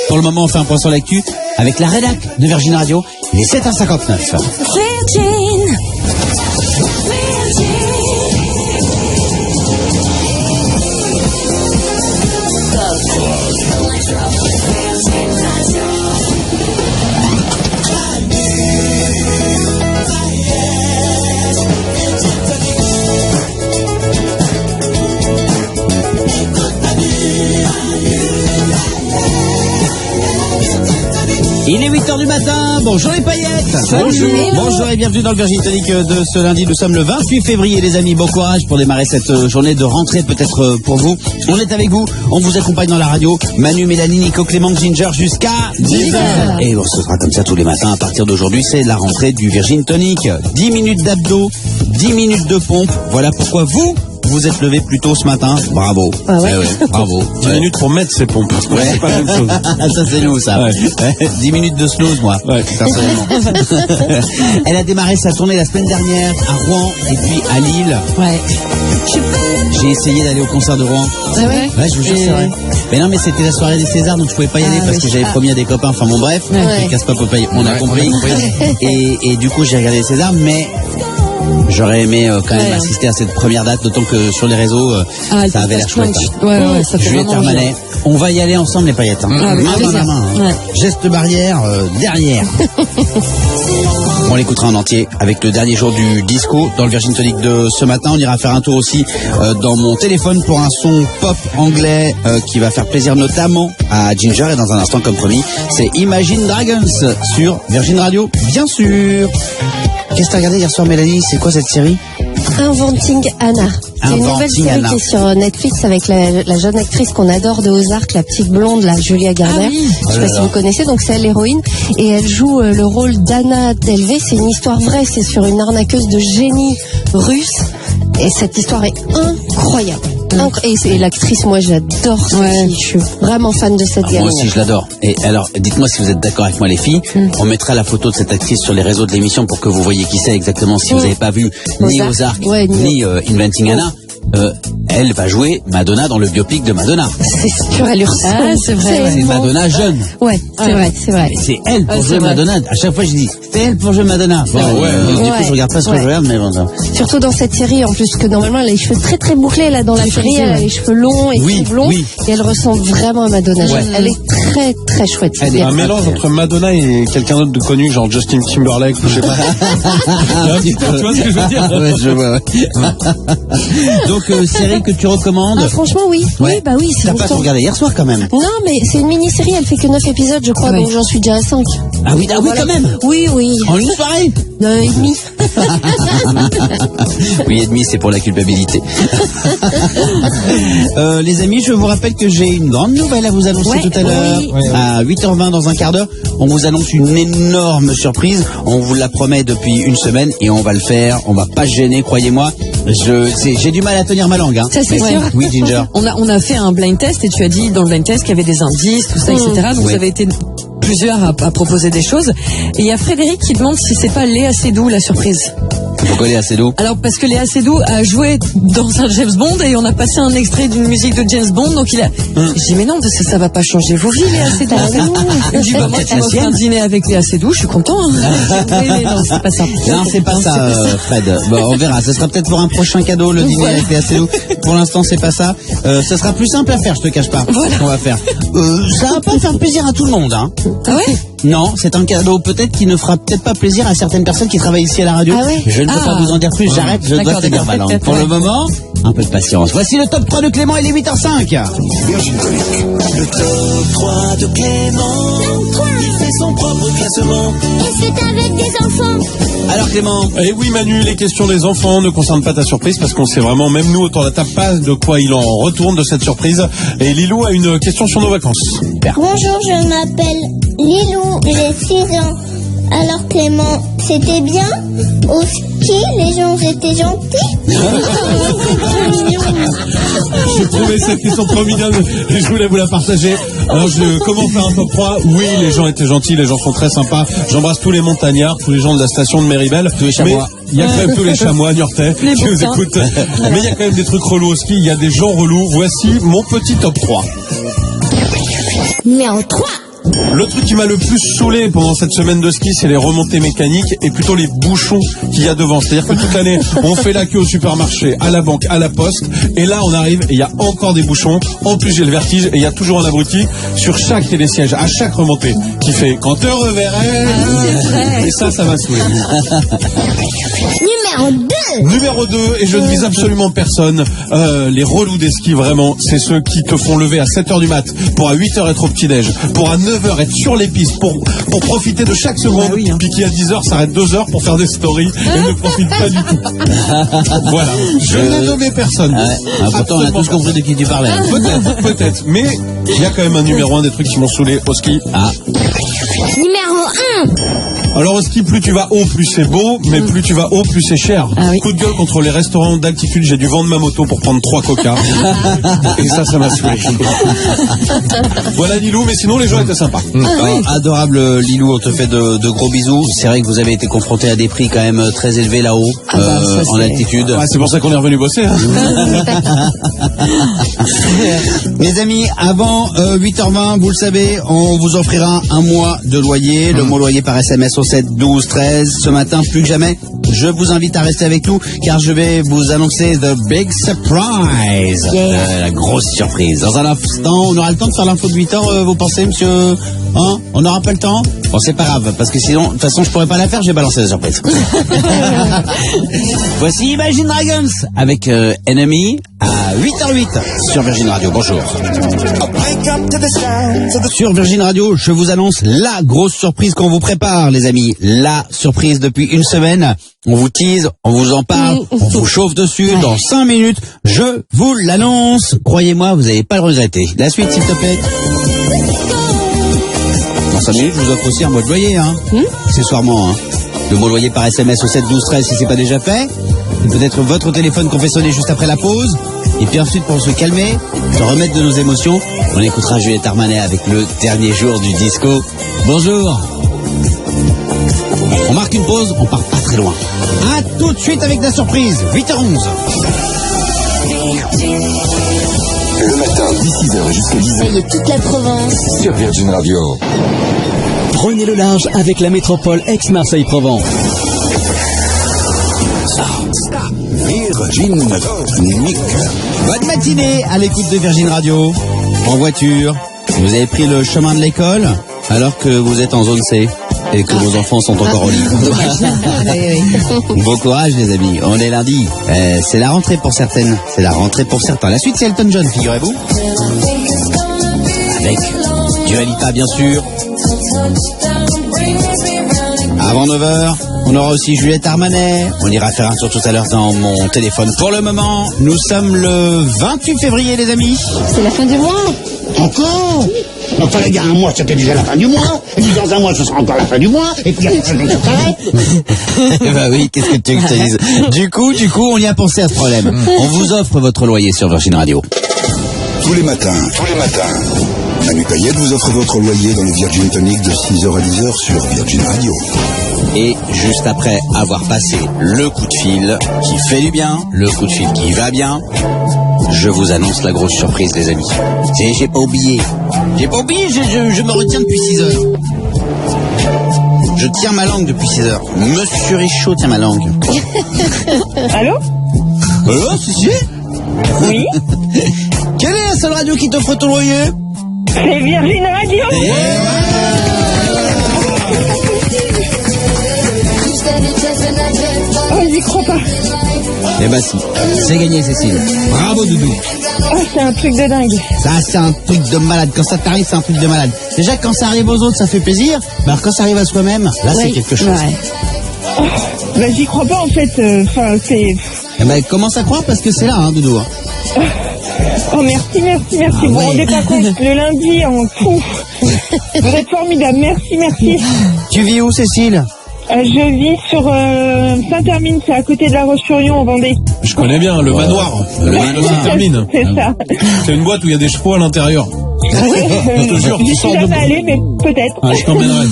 Pour le moment, on fait un point sur l'actu avec la rédac de Virgin Radio. Il est 7h59. Virgin. Il est 8h du matin, bonjour les paillettes. Bonjour. Bonjour et bienvenue dans le Virgin Tonic de ce lundi. Nous sommes le 28 février les amis, bon courage pour démarrer cette journée de rentrée peut-être pour vous. On est avec vous, on vous accompagne dans la radio. Manu, Mélanie, Nico, Clément, Ginger jusqu'à 10h. Et bon, ce sera comme ça tous les matins à partir d'aujourd'hui, c'est la rentrée du Virgin Tonic. 10 minutes d'abdos, 10 minutes de pompe, voilà pourquoi vous êtes levé plus tôt ce matin, bravo. Ah ouais. Bravo. 10 minutes pour mettre ses pompes. Ouais. C'est pas la même chose. Ça c'est nous ça. Ouais. 10 minutes de snooze moi, personnellement. Elle a démarré sa tournée la semaine dernière à Rouen et puis à Lille. Ouais. J'ai essayé d'aller au concert de Rouen. Ah ouais? Ouais, je vous jure, c'est vrai. Mais non, mais c'était la soirée des Césars, donc je pouvais pas y aller parce que j'avais promis à des copains. Enfin bon, bref, Ouais. casse pas Popeye, on a compris. Et du coup, j'ai regardé les Césars, mais j'aurais aimé quand même assister à cette première date, d'autant que sur les réseaux, ça avait l'air chouette. Ouais, ça fait Juliette vraiment Armanet, on va y aller ensemble les paillettes. avec Main dans plaisir. la main, hein. Ouais. Geste barrière derrière. On l'écoutera en entier avec le dernier jour du disco dans le Virgin Tonic de ce matin. On ira faire un tour aussi dans mon téléphone pour un son pop anglais qui va faire plaisir notamment à Ginger. Et dans un instant, comme promis, c'est Imagine Dragons sur Virgin Radio, bien sûr. Qu'est-ce que t'as regardé hier soir, Mélanie? C'est quoi cette série? Inventing Anna. C'est une nouvelle Inventing série Anna. qui est sur Netflix avec la jeune actrice qu'on adore de Ozark, la petite blonde, la Julia Garner. Je sais pas si vous connaissez, donc c'est elle l'héroïne. Et elle joue le rôle d'Anna Delvey. C'est une histoire vraie, c'est sur une arnaqueuse de génie russe. Et cette histoire est incroyable. Et l'actrice, moi j'adore cette fille. Je suis vraiment fan de cette gamine. Moi aussi je l'adore. Et alors dites-moi si vous êtes d'accord avec moi les filles. On mettra la photo de cette actrice sur les réseaux de l'émission pour que vous voyez qui c'est exactement si vous n'avez pas vu ni Ozark ni Inventing Anna. Elle va jouer Madonna dans le biopic de Madonna. C'est sûr, elle lui ressemble. Ah, c'est vrai. C'est Madonna jeune. Ouais, c'est vrai, c'est vrai. Et c'est elle pour jouer vrai. Madonna. À chaque fois je dis c'est elle pour jouer Madonna. Bon, du coup je regarde pas ce que je regarde, mais bon. Surtout dans cette série, en plus que normalement elle a les cheveux très très bouclés là dans la série, elle a les cheveux longs et tout blonds et elle ressemble vraiment à Madonna. Elle est très très chouette. Elle est un mélange entre Madonna et quelqu'un d'autre de connu, genre Justin Timberlake, je sais pas. Tu vois ce que je veux dire? Ouais, je vois, ouais. Donc série que tu recommandes? Ah, franchement oui. Oui, bah oui, c'est T'as pas tout regardé hier soir quand même? Non, mais c'est une mini-série, elle fait que 9 épisodes je crois, donc j'en suis déjà à 5. Ah oui, quand même. Oui. En une soirée? 9 et demi. Oui, et demi, c'est pour la culpabilité. Les amis, je vous rappelle que j'ai une grande nouvelle à vous annoncer tout à l'heure. À 8h20 dans un quart d'heure, on vous annonce une énorme surprise. On vous la promet depuis une semaine et on va le faire. On va pas se gêner, croyez-moi. J'ai du mal à tenir ma langue. Hein. Ça, c'est sûr. Oui, Ginger. On a fait un blind test et tu as dit dans le blind test qu'il y avait des indices, tout ça, etc. Donc vous avez été plusieurs à proposer des choses. Et il y a Frédéric qui demande si c'est pas Léa Seydoux la surprise. Pourquoi Léa Seydoux? Alors parce que Léa Seydoux a joué dans un James Bond et on a passé un extrait d'une musique de James Bond, donc il a. J'ai dit mais non, parce que ça va pas changer vos vies, Léa Seydoux. Il me dit bah moi tu m'offres un dîner avec Léa Seydoux, je suis content. Oui, non, c'est pas ça. Non, c'est pas ça, Fred. Bon, on verra. Ce sera peut-être pour un prochain cadeau, le dîner avec Léa Seydoux. Pour l'instant, c'est pas ça. Ce sera plus simple à faire, je te cache pas. Voilà. Ce qu'on va faire. Ça va pas faire plaisir à tout le monde, hein. Ah ouais? Non, c'est un cadeau peut-être qui ne fera peut-être pas plaisir à certaines personnes qui travaillent ici à la radio. Ah ouais? Je ne peux pas vous en dire plus, j'arrête, je dois te dire mal. Pour le moment, un peu de patience. Voici le top 3 de Clément, il est 8h05. Virgin Tonic. Le top 3 de Clément. Il fait son propre classement. Et c'est avec des enfants. Alors Clément. Et oui Manu, les questions des enfants ne concernent pas ta surprise parce qu'on sait vraiment, même nous autour de la table, pas de quoi il en retourne de cette surprise. Et Lilou a une question sur nos vacances. Bonjour, je m'appelle Lilou, j'ai 6 ans. Alors Clément, c'était bien? Au ski, les gens étaient gentils? Je trouvais cette question trop mignonne et je voulais vous la partager. Alors comment faire un top 3? Oui, les gens étaient gentils, les gens sont très sympas. J'embrasse tous les montagnards, tous les gens de la station de Méribel. Tous les chamois. Il y a quand même tous les chamois, Niortais, qui nous écoutent. Mais il y a quand même des trucs relous au ski, il y a des gens relous. Voici mon petit top 3. Numéro 3. Le truc qui m'a le plus saoulé pendant cette semaine de ski, c'est les remontées mécaniques et plutôt les bouchons qu'il y a devant. C'est-à-dire que toute l'année, on fait la queue au supermarché, à la banque, à la poste, et là on arrive et il y a encore des bouchons. En plus j'ai le vertige et il y a toujours un abruti sur chaque télésiège, à chaque remontée, qui fait quand te reverrai. Et ça m'a saoulé. Numéro 2, et je ne vise absolument personne, les relous des skis vraiment, c'est ceux qui te font lever à 7h du mat, pour à 8h être au petit-déj, pour à 9h être sur les pistes, pour profiter de chaque seconde, puis qui à 10h s'arrête 2 heures pour faire des stories et ne profite pas du tout. Voilà, je n'ai nommé personne. Pourtant on a tous compris de qui tu parlais. Peut-être, mais il y a quand même un numéro 1 des trucs qui m'ont saoulé au ski. Numéro 1. Alors au ski, plus tu vas haut, plus c'est beau, mais plus tu vas haut, plus c'est cher. Coup de gueule contre les restaurants d'altitude, j'ai dû vendre ma moto pour prendre 3 coca. Et ça m'a saoulé. Voilà Lilou, mais sinon les gens étaient sympas. Adorable Lilou, on te fait de gros bisous. C'est vrai que vous avez été confronté à des prix quand même très élevés là-haut, en altitude. Ouais, c'est pour ça qu'on est revenu bosser. Hein. Mes amis, avant 8h20, vous le savez, on vous offrira un mois de loyer. Le mot loyer par SMS au 7 12 13. Ce matin, plus que jamais, je vous invite à rester avec nous car je vais vous annoncer the big surprise. La grosse surprise. Dans un instant, on aura le temps de faire l'info de 8h, vous pensez, monsieur? Hein? On n'aura pas le temps? Bon, c'est pas grave, parce que sinon, de toute façon, je pourrais pas la faire, j'ai balancé la surprise. Voici Imagine Dragons avec Enemy à 8h08 sur Virgin Radio. Bonjour. Sur Virgin Radio, je vous annonce la grosse surprise qu'on vous prépare, les amis. La surprise depuis une semaine. On vous tease, on vous en parle, on vous chauffe dessus. Dans 5 minutes, je vous l'annonce. Croyez-moi, vous n'allez pas le regretter. La suite, s'il te plaît. Dans 5 minutes, je vous offre aussi un mois de loyer, hein. Accessoirement, hein. Le mot loyer par SMS au 7 12 13 si c'est pas déjà fait. C'est peut-être votre téléphone qu'on fait sonner juste après la pause. Et puis ensuite, pour se calmer, se remettre de nos émotions, on écoutera Juliette Armanet avec le dernier jour du disco. Bonjour. On marque une pause, on part pas très loin. À tout de suite avec la surprise, 8h11. Le matin, 6h jusqu'à 10h. Ça y est, toute la Provence. Sur Virgin Radio. Prenez le large avec la métropole Aix-Marseille-Provence. Virgin Tonic. Bonne matinée à l'écoute de Virgin Radio. En voiture, vous avez pris le chemin de l'école alors que vous êtes en zone C et que vos enfants sont encore au lit. Bon courage les amis, on est lundi. C'est la rentrée pour certaines, c'est la rentrée pour certains. La suite c'est Elton John, figurez-vous. Avec Dua Lipa bien sûr. Avant 9h, on aura aussi Juliette Armanet. On ira faire un tour tout à l'heure dans mon téléphone. Pour le moment, nous sommes le 28 février, les amis. C'est la fin du mois. Encore? Enfin, les gars, un mois, c'était déjà la fin du mois. Et puis dans un mois, ce sera encore la fin du mois. Et puis après, ça s'arrête. Bah oui, qu'est-ce que tu veux que je te dise? Du coup, on y a pensé à ce problème. On vous offre votre loyer sur Virgin Radio. Tous les matins, Manu Payette vous offre votre loyer dans le Virgin Tonic de 6h à 10h sur Virgin Radio. Et juste après avoir passé le coup de fil qui fait du bien, le coup de fil qui va bien, je vous annonce la grosse surprise, les amis. J'ai pas oublié. Je me retiens depuis 6 heures. Je tiens ma langue depuis 6 heures. Monsieur Richaud tient ma langue. Allô? Si. Oui. Quelle est la seule radio qui t'offre ton loyer? C'est Virgin Radio. Oh, j'y crois pas. Eh ben si, c'est gagné Cécile. Bravo Doudou. Oh, c'est un truc de dingue. Ça c'est un truc de malade. Quand ça t'arrive, c'est un truc de malade. Déjà quand ça arrive aux autres, ça fait plaisir. Mais alors quand ça arrive à soi-même, là c'est quelque chose. Oh, bah, j'y crois pas en fait. Enfin, c'est. Eh ben commence à croire parce que c'est là, hein, Doudou. Oh merci. Ah, Vous vous rendez pas compte, le lundi, on pouf. Vous êtes formidable, merci. Tu vis où Cécile? Je vis sur Saint-Hermine, c'est à côté de La Roche-sur-Yon en Vendée. Je connais bien le manoir. Le manoir Saint-Hermine. C'est ça. C'est une boîte où il y a des chevaux à l'intérieur. Je te jure, Je tu suis sors de... jamais allée, mais peut-être. Ah, je t'emmènerai.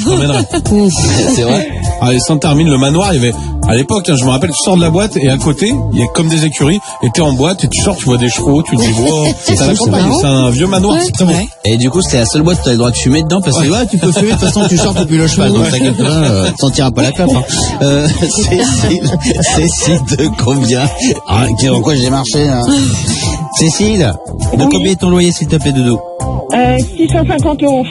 C'est vrai. Ah, et Saint-Hermine, le manoir, il y avait, à l'époque, hein, je me rappelle, tu sors de la boîte et à côté, il y a comme des écuries, et t'es en boîte et tu sors, tu vois des chevaux, tu te dis, wow, c'est à la campagne, c'est un vieux manoir, c'est très bon. Et du coup, c'était la seule boîte où t'avais le droit de fumer dedans parce que ouais, tu peux fumer, de toute façon, tu sors depuis le cheval, donc t'inquiète pas, sentira pas la clope, hein. Cécile de combien? Ah, en quoi j'ai marché, hein. Cécile, de combien est ton loyer, s'il te plaît, Doudou? 650 €.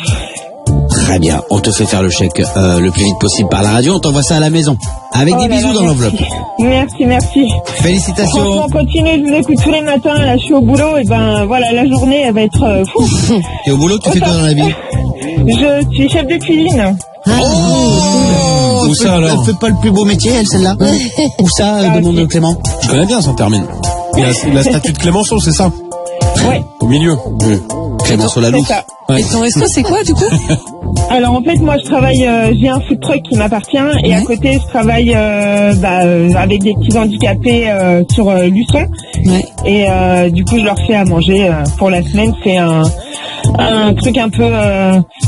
Très bien, on te fait faire le chèque le plus vite possible par la radio, on t'envoie ça à la maison, avec des bisous dans l'enveloppe. Merci. Félicitations. Franchement, continuez, je vous écoute tous les matins, là je suis au boulot, et ben voilà, la journée elle va être fou. T'es au boulot, tu fais quoi dans la vie? Je suis chef de cuisine. Où ça alors? Elle fait pas le plus beau métier, elle, celle-là? Où ça, demande Clément? Je connais bien Saint-Hermine. Et la statue de Clémenceau, c'est ça? Ouais. Au milieu. Clémenceau Laloux. C'est ça. Et ton resto, c'est quoi, du coup? Alors en fait, moi je travaille, j'ai un food truck qui m'appartient, et à côté je travaille avec des petits handicapés sur Luçon. Ouais. Et du coup je leur fais à manger pour la semaine. C'est un truc un peu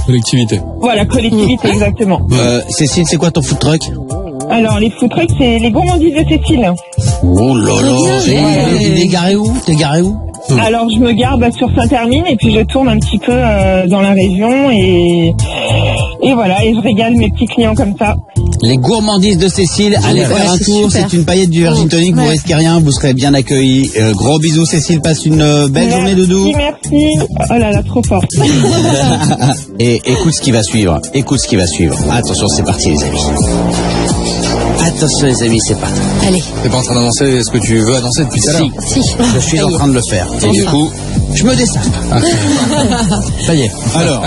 Collectivité. voilà, collectivité, exactement. Cécile, c'est quoi ton food truck? Alors les food trucks, c'est les gourmandises de Cécile. Oh là là. T'es garé où? Alors je me gare sur Saint-Hermine et puis je tourne un petit peu dans la région et voilà, et je régale mes petits clients comme ça. Les gourmandises de Cécile, allez faire un tour, c'est une paillette du Virgin Tonic, vous risquez rien, vous serez bien accueillis. Gros bisous Cécile, passe une belle journée Doudou. Merci. Oh là là, trop fort. Et écoute ce qui va suivre, Attention, c'est parti les amis. Attention les amis, c'est parti. Allez. T'es pas en train d'annoncer ce que tu veux annoncer depuis tout à l'heure? Si, je suis en train de le faire. Et du coup, je me dessape. Ça y est. Alors,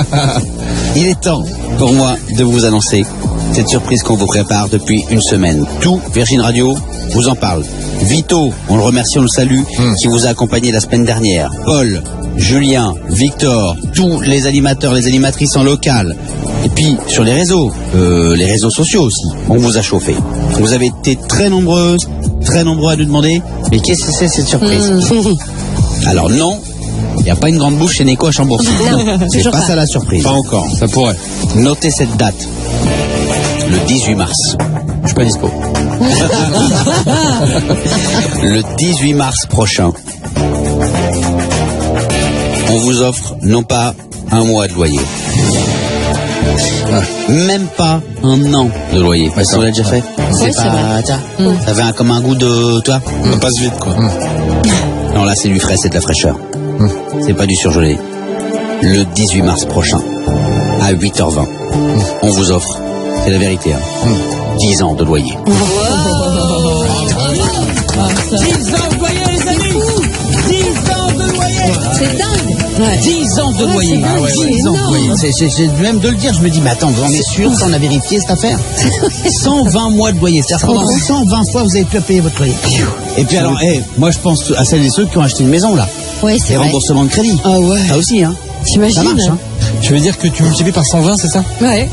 il est temps pour moi de vous annoncer cette surprise qu'on vous prépare depuis une semaine. Tout Virgin Radio vous en parle. Vito, on le remercie, on le salue, qui vous a accompagné la semaine dernière. Paul, Julien, Victor, tous les animateurs, les animatrices en local. Et puis, sur les réseaux sociaux aussi, on vous a chauffé. Vous avez été très nombreux à nous demander, mais qu'est-ce que c'est cette surprise? Alors non, il n'y a pas une grande bouche chez Neko à Chambourcy. C'est pas ça la surprise. Pas encore, ça pourrait. Notez cette date. Le 18 mars. Je suis pas dispo. Le 18 mars prochain, on vous offre non pas un mois de loyer, même pas un an de loyer. Parce qu'on l'a déjà fait. C'est pas, ça avait comme un goût de, toi. On passe vite, quoi. Non, là, c'est du frais, c'est de la fraîcheur. C'est pas du surgelé. Le 18 mars prochain, à 8h20, on vous offre, c'est la vérité, 10 ans de loyer. 10 ans de loyer, les amis! 10 ans de loyer! C'est dingue! 10 ans de loyer. 10 ans de loyer. C'est même de le dire, je me dis, mais attends, vous en êtes sûr, ça on a vérifié cette affaire? 120 mois de loyer. C'est-à-dire pendant 120 fois, vous avez pu payer votre loyer. Et puis alors, moi je pense à celles et ceux qui ont acheté une maison là. Ouais, c'est Les vrai. remboursements de crédit. Ah ouais. Ça aussi, hein. T'imagines? Ça marche, hein. Tu veux dire que tu multiplies par 120, c'est ça? Ouais.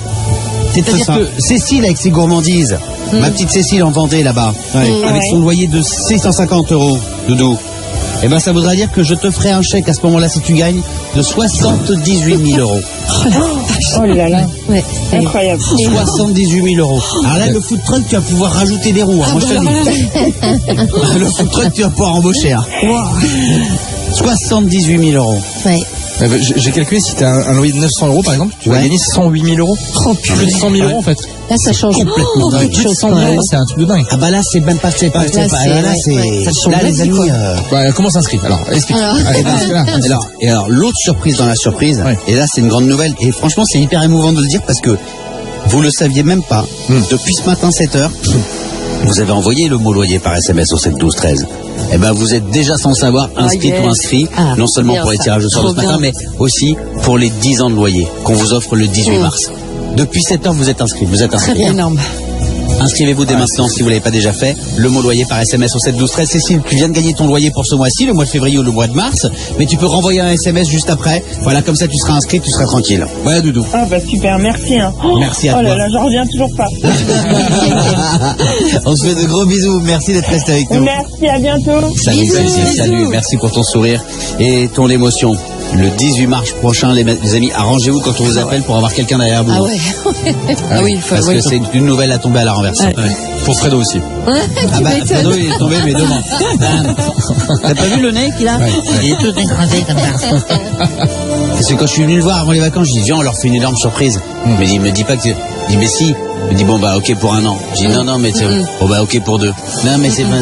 C'est-à-dire que Cécile avec ses gourmandises, ma petite Cécile en Vendée là-bas, avec son loyer de 650 €, Doudou, eh ben ça voudra dire que je te ferai un chèque à ce moment-là si tu gagnes de 78 000 €. Oh là là. Ouais. Incroyable. 78 000 €. Alors là, le food truck, tu vas pouvoir rajouter des roues. Hein, moi, je te le dis. Le food truck, tu vas pouvoir embaucher. Hein. 78 000 €. Ouais. J'ai calculé, si t'as un loyer de 900 € par exemple, tu vas gagner 108 000 €. Oh, Plus de 100 000 € en fait. Là, ça change complètement. beaucoup de Plus de choses. 100 000 €, c'est un truc de dingue. Ah bah là, c'est même pas, là, les amis, Comment s'inscrit? Alors, explique. alors, l'autre surprise dans la surprise, et là, c'est une grande nouvelle, et franchement, c'est hyper émouvant de le dire parce que vous le saviez même pas, depuis ce matin 7h, vous avez envoyé le mot loyer par SMS au 7 12 13. Eh ben, vous êtes déjà sans savoir inscrit ou inscrit, non seulement pour les tirages au sort de ce matin, mais aussi pour les 10 ans de loyer qu'on vous offre le 18 mars. Depuis 7 heures, vous êtes inscrit. Très bien, énorme. Inscrivez-vous dès maintenant si vous l'avez pas déjà fait. Le mot loyer par SMS au 7 12 13. Cécile, tu viens de gagner ton loyer pour ce mois-ci, le mois de février ou le mois de mars, mais tu peux renvoyer un SMS juste après. Voilà, comme ça tu seras inscrit, tu seras tranquille. Voilà, Doudou. Ah bah super, merci. Hein. Merci à toi. toi. Oh là là, j'en reviens toujours pas. On se fait de gros bisous. Merci d'être resté avec nous. Merci, à bientôt. Salut, Cécile, salut. Merci pour ton sourire et ton émotion. Le 18 mars prochain, les amis, arrangez-vous quand on vous appelle pour avoir quelqu'un derrière vous. Ah ouais. Ah oui, parce que c'est une nouvelle à tomber à la renverse. Ouais. Pour Fredo aussi. Ah bah, Fredo, il est tombé, mais devant. T'as pas vu le nez qu'il a? Il est tout écrasé comme ça. Parce que quand je suis venu le voir avant les vacances, je dis, viens, on leur fait une énorme surprise. Mais il me dit pas que... Il dit, mais si. Il me dit, bon bah ok pour 1 an. Je dis, non, mais c'est... Bon bah ok pour 2. Non, mais c'est pas...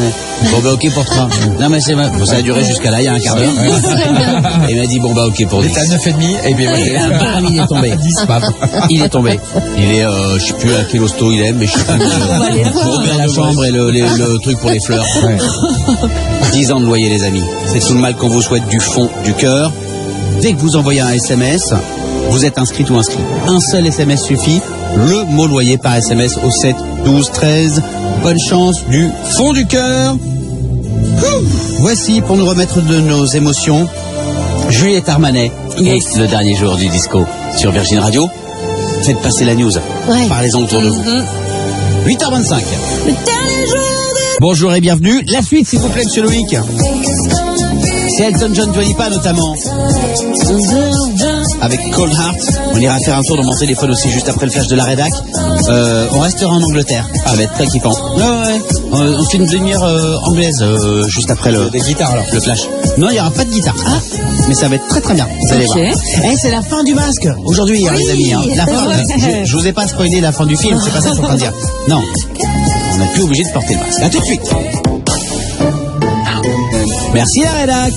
Bon bah ok pour 3. Non, mais c'est... Bon, ça a duré jusqu'à là, il y a un quart d'heure. Et il m'a dit, bon bah ok pour 10. Il était à 9,5, et bien il est tombé. 10, paf. Il est tombé. Il est, je sais plus à quel hosto il est, mais je sais plus. Pour ouvrir la chambre et le truc pour les fleurs. 10 ans de loyer, les amis. C'est tout le mal qu'on vous souhaite du fond du cœur. Dès que vous envoyez un SMS, vous êtes inscrit ou inscrit. Un seul SMS suffit. Le mot loyer par SMS au 7 12 13. Bonne chance du fond du cœur. Voici, pour nous remettre de nos émotions, Juliette Armanet et le dernier jour du disco sur Virgin Radio. Faites passer la news. Ouais. Parlez-en autour de vous. 8h25. Bonjour et bienvenue. La suite, s'il vous plaît, monsieur Loïc. C'est Elton John, Dua Lipa notamment. Avec Cold Heart. On ira faire un tour dans mon téléphone aussi juste après le flash de la rédac. On restera en Angleterre. Ça va être très kiffant. Ouais. On fait une demi-heure anglaise juste après des guitares alors. Le flash. Non, il n'y aura pas de guitare. Mais ça va être très très bien. Vous allez voir. C'est la fin du masque aujourd'hui, les amis. Hein. La fin. Je vous ai pas spoilé la fin du film. C'est pas ça que je suis en train de dire. Non. On n'est plus obligé de porter le masque. À tout de suite. Merci la rédac.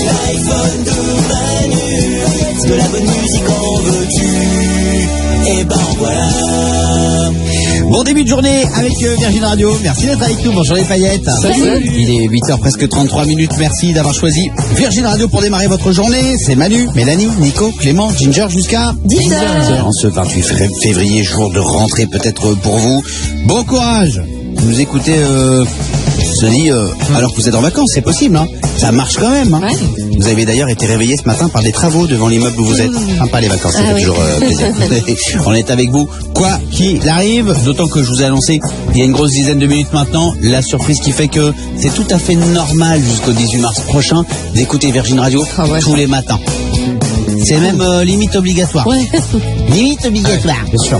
L'iPhone de Manu, de la bonne musique en veux-tu? Et ben voilà. Bon début de journée avec Virgin Radio. Merci d'être avec nous. Bonjour les paillettes. Salut. Il est 8h presque 33 minutes. Merci d'avoir choisi Virgin Radio pour démarrer votre journée. C'est Manu, Mélanie, Nico, Clément, Ginger jusqu'à 10h. En ce 28 février, jour de rentrée peut-être pour vous. Bon courage. Vous nous écoutez je dis, alors que vous êtes en vacances, c'est possible, hein. Ça marche quand même, hein. Vous avez d'ailleurs été réveillé ce matin par des travaux devant l'immeuble où vous êtes. Pas les vacances, ça fait toujours plaisir. On est avec vous, quoi qu'il arrive, d'autant que je vous ai annoncé il y a une grosse dizaine de minutes maintenant, la surprise qui fait que c'est tout à fait normal jusqu'au 18 mars prochain d'écouter Virgin Radio tous les matins. C'est même limite obligatoire. Limite obligatoire, bien sûr.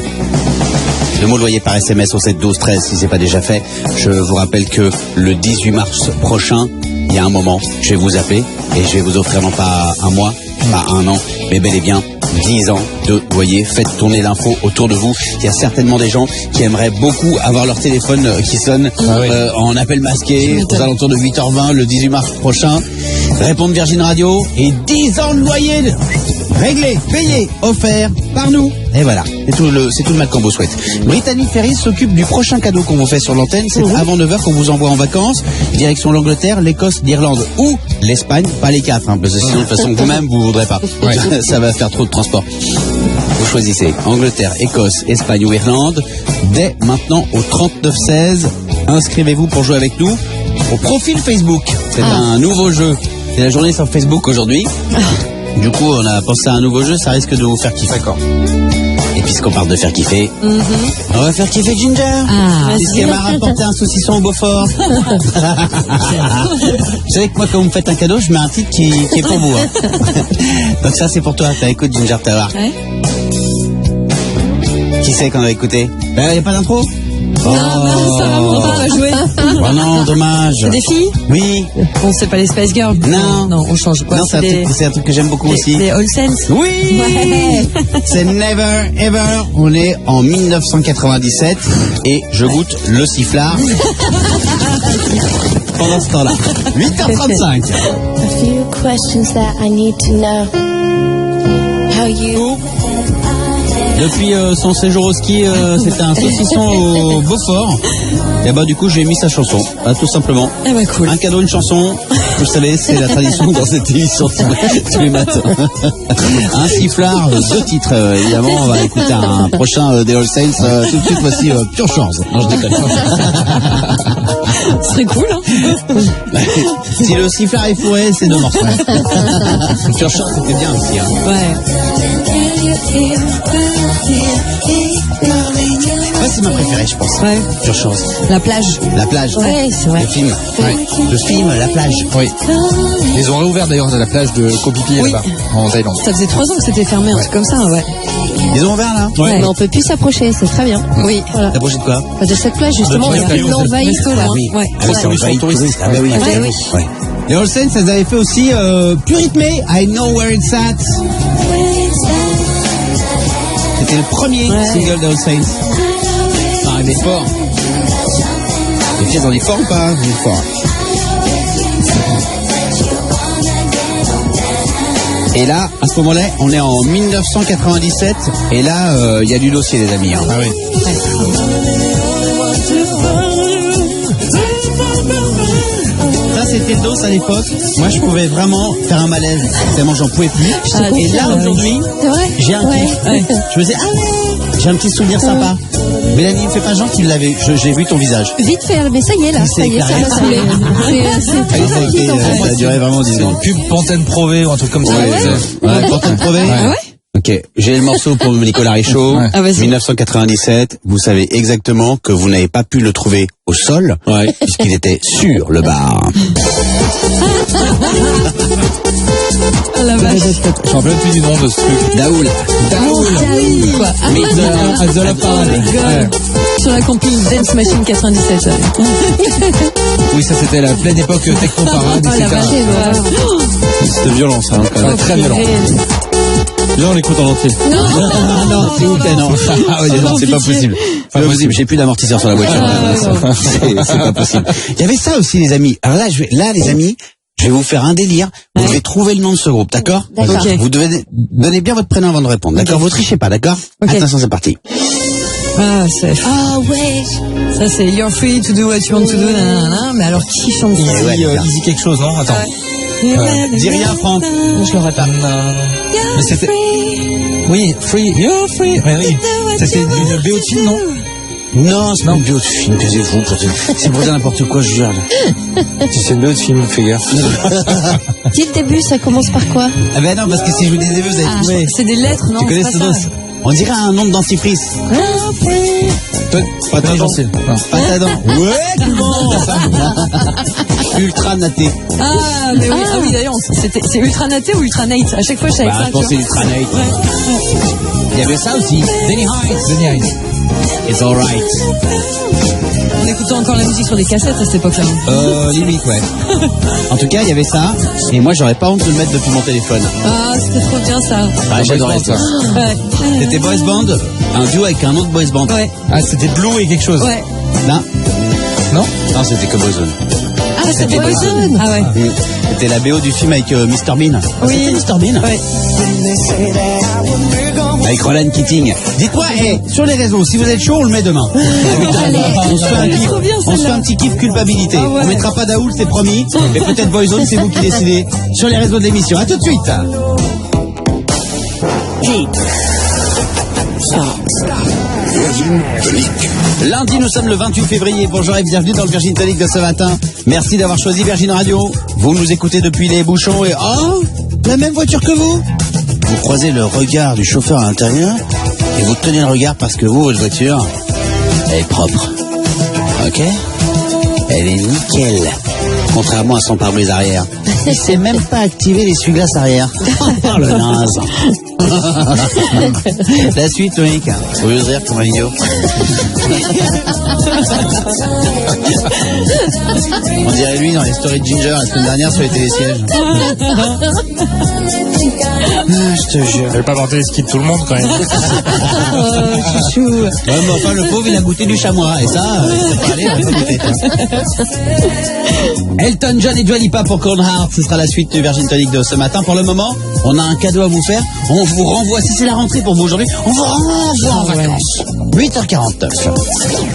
Le mot loyer par SMS au 7 12 13 si c'est pas déjà fait. Je vous rappelle que le 18 mars prochain, il y a un moment, je vais vous appeler et je vais vous offrir non pas un mois, pas 1 an, mais bel et bien 10 ans de loyer. Faites tourner l'info autour de vous. Il y a certainement des gens qui aimeraient beaucoup avoir leur téléphone qui sonne en appel masqué aux alentours de 8h20 le 18 mars prochain. Répondre Virgin Radio et 10 ans de loyer réglé, payé, offert par nous. Et voilà, c'est tout le mal qu'on vous souhaite. Britannic Ferries s'occupe du prochain cadeau qu'on vous fait sur l'antenne. C'est avant 9h qu'on vous envoie en vacances. Direction l'Angleterre, l'Écosse, l'Irlande ou l'Espagne. Pas les 4, hein, parce que sinon de toute façon vous-même vous voudrez pas. Ça va faire trop de transport. Vous choisissez Angleterre, Écosse, Espagne ou Irlande. Dès maintenant au 3916. Inscrivez-vous pour jouer avec nous au profil Facebook. C'est un nouveau jeu. C'est la journée sur Facebook aujourd'hui. Du coup, on a pensé à un nouveau jeu, ça risque de vous faire kiffer. D'accord. Et puisqu'on parle de faire kiffer, on va faire kiffer Ginger. Puisqu'elle m'a rapporté un saucisson au Beaufort. Vous savez que moi, quand vous me faites un cadeau, je mets un titre qui est pour vous. Hein. Donc ça, c'est pour toi. Écoute, Ginger, t'as voir. Qui c'est qu'on a écouté? Il n'y a pas d'intro? Non, ça va, on va jouer. Oh non, dommage. C'est des filles? Oui. Bon, c'est pas les Spice Girls. Non, on change. Quoi, non, c'est un truc que j'aime beaucoup aussi. Les All Saints. Oui. C'est Never Ever. On est en 1997 et je goûte le sifflard. Pendant ce temps-là. 8h35. questions that I need to know. How you... Depuis son séjour au ski, c'était un saucisson au Beaufort. Et bah du coup j'ai mis sa chanson, tout simplement. Eh bah cool. Un cadeau, une chanson. Vous savez, c'est la tradition dans cette émission tous les matins. Un sifflard, 2 titres. Évidemment, on va écouter un prochain des All Saints. Tout de suite, voici Pure Chance. Non, je déconne. Ce serait cool, hein. Si le sifflard est fourré, c'est 2 morceaux. Pure Chance, c'était bien aussi. Hein. Ouais. Ouais, c'est ma préférée, je pense. Ouais. Pure Chance. La plage. La plage. Ouais, c'est vrai. Le film. Ouais. Le film, la plage. Oui. Ils ont réouvert d'ailleurs la plage de Koh Phi Phi là-bas, en Thaïlande. Ça faisait 3 ans que c'était fermé, un truc comme ça, ouais. Ils ont ouvert là. Mais on peut plus s'approcher, c'est très bien. Oui. Voilà. T'approches de quoi? De cette plage, justement, De parce qu'il l'envahit tout loin. Oui. Ouais. Ah oui, c'est envahi de touristes. Ah bah oui. Ouais, oui. Ouais. Les All Saints, elles avaient fait aussi plus rythmé. I Know Where It's At. C'était le premier single des All Saints. Ça arrivait fort. Les filles, on est fort ou pas? Vous êtes fort. Et là, à ce moment-là, on est en 1997. Et là, il y a du dossier, les amis. Hein. Ah oui. Ça, c'était le dos à l'époque. Moi, je pouvais vraiment faire un malaise. Tellement j'en pouvais plus. Et là, aujourd'hui, C'est vrai? j'ai un kiff. Je me disais, ah ouais, j'ai un petit souvenir sympa. Mélanie, ne fais pas genre qu'il l'avait. J'ai vu ton visage. Vite fait, mais ça y est, là. Il s'est Ça y est, ça éclairé. m'a saoulé. Ça a duré vraiment 10 secondes. Pub Pantene Prové ou un truc comme ça. Ouais, Pantene Prové. Ah ouais? Ok, j'ai le morceau pour Nicolas Richaud, Ouais. Ah, vas-y. 1997. Vous savez exactement que vous n'avez pas pu le trouver au sol, puisqu'il était sur le bar. Oh la vache. Je me rappelle plus du nom de ce truc. Daoul. Quoi? Ah, À Zola Parade. Ouais. Sur la compil Dance Machine 97. ça. Oui, ça c'était la pleine époque Techno Parade, Oh la etc. vache. C'était violent ça, hein, quand même. Ouais, très violent. Viens, on l'écoute en entier. Non, s'il vous plaît, non. Ah ouais, non, c'est pas possible. Pas possible. J'ai plus d'amortisseur sur la voiture. C'est pas possible. Il y avait ça aussi, les amis. Alors là, les amis, je vais vous faire un délire. Vous devez trouver le nom de ce groupe, d'accord? D'accord. Ok. Vous devez donner bien votre prénom avant de répondre, d'accord? Vous trichez pas, d'accord? Ok. Attention, c'est parti. Ah, c'est... Ah ouais. Ça, c'est You're free to do what you want to do, nanana. Mais alors, qui chante ça? Ouais, Easy quelque chose, non? Attends. Dis rien, Franck. Je l'aurais pas. Mais c'était... Oui, Free, You're Free. Ouais, oui. C'était une BO de film, non? Non, c'est pas une bio de film, taisez-vous. C'est pour dire n'importe quoi, je jure. Si c'est une BO de film, fais gaffe. Dis le début, ça commence par quoi? Ah ben non, parce que si je vous dis des vous allez Ah, trouver. c'est des lettres, non? Tu connais c'est ce pas dos? ça. On dirait un nom de dentifrice. Pas ta gencive. Pâte à dents. Ouais, comment Ultra naté. Ah, mais oui, ah oui, d'ailleurs, c'est Ultra Naté ou Ultra Nate? À chaque fois, je savais Bah, pas. je pense que c'est Ultra Nate. Il y avait ça aussi. Denny Heights. It's alright. On écoutait encore la musique sur des cassettes à cette époque-là. Limite, ouais. En tout cas, il y avait ça. Et moi, j'aurais pas honte de le mettre depuis mon téléphone. Ah, c'était trop bien ça. Ah, j'adorais ça. Ouais. C'était Boys Band, un duo avec un autre Boys Band. Ouais. Ah, c'était Blue et quelque chose. Ouais. Là. Non? Non, c'était que Boyzone. Ah, c'était Boyzone. Ah ouais. C'était la BO du film avec Mr Bean. Oui. C'était Mr Bean. Ouais. Avec Roland Keating. Dites-moi, sur les réseaux, si vous êtes chaud, on le met demain. On se fait un kiff. On se fait un petit kiff culpabilité. Ah ouais. On mettra pas Daoul, c'est promis. Mais peut-être Boyzone, c'est vous qui décidez sur les réseaux de l'émission. À tout de suite. Virgin Tonic. Lundi, nous sommes le 28 février. Bonjour et bienvenue dans le Virgin Tonic de ce matin. Merci d'avoir choisi Virgin Radio. Vous nous écoutez depuis les bouchons et oh, la même voiture que vous. Vous croisez le regard du chauffeur à l'intérieur et vous tenez le regard parce que vous, votre voiture, elle est propre. Ok? Elle est nickel. Contrairement à son pare-brise arrière. Il sait même pas activer l'essuie-glace arrière. Oh, le naze. La suite, Loïc. Au lieu de rire comme un idiot. On dirait lui dans les stories de Ginger la semaine dernière sur les télésièges. Je te jure. Je vais pas porter les skis de tout le monde quand même. Chouchou. Ouais, mais enfin, le pauvre, il a goûté du chamois. Et ça, c'est pas allé, on va pas goûter. Elton John et Dua Lipa pour Cold Heart. Ce sera la suite du Virgin Tonic de ce matin. Pour le moment, on a un cadeau à vous faire. On vous renvoie, si c'est la rentrée pour vous aujourd'hui, on vous renvoie en vacances. 8h49.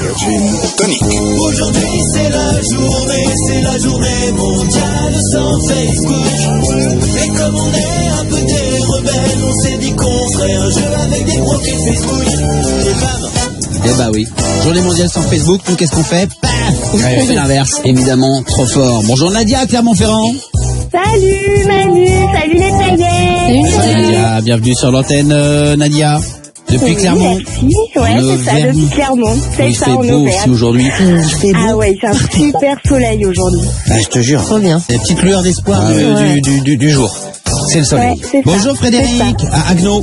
Virgin Tonic. Aujourd'hui c'est la journée mondiale sans Facebook. Et comme on est un peu des rebelles, on s'est dit qu'on ferait un jeu avec des profils Facebook. Et bam. Eh bah oui. Journée mondiale sans Facebook, nous qu'est-ce qu'on fait? Paf, on fait l'inverse. Évidemment, trop fort. Bonjour Nadia, Clermont-Ferrand. Salut Manu, salut les paillettes. Salut Nadia, bienvenue sur l'antenne Nadia. Depuis Clermont. Merci, ouais, c'est ça, depuis Clermont. C'est Il ça, fait en beau Auvergne. aussi aujourd'hui. Ah ouais, c'est un super soleil aujourd'hui. Ah, je te jure. Trop bien. C'est la petite lueur d'espoir du jour. C'est le soleil. Ouais, c'est ça. Bonjour Frédéric, à Agno.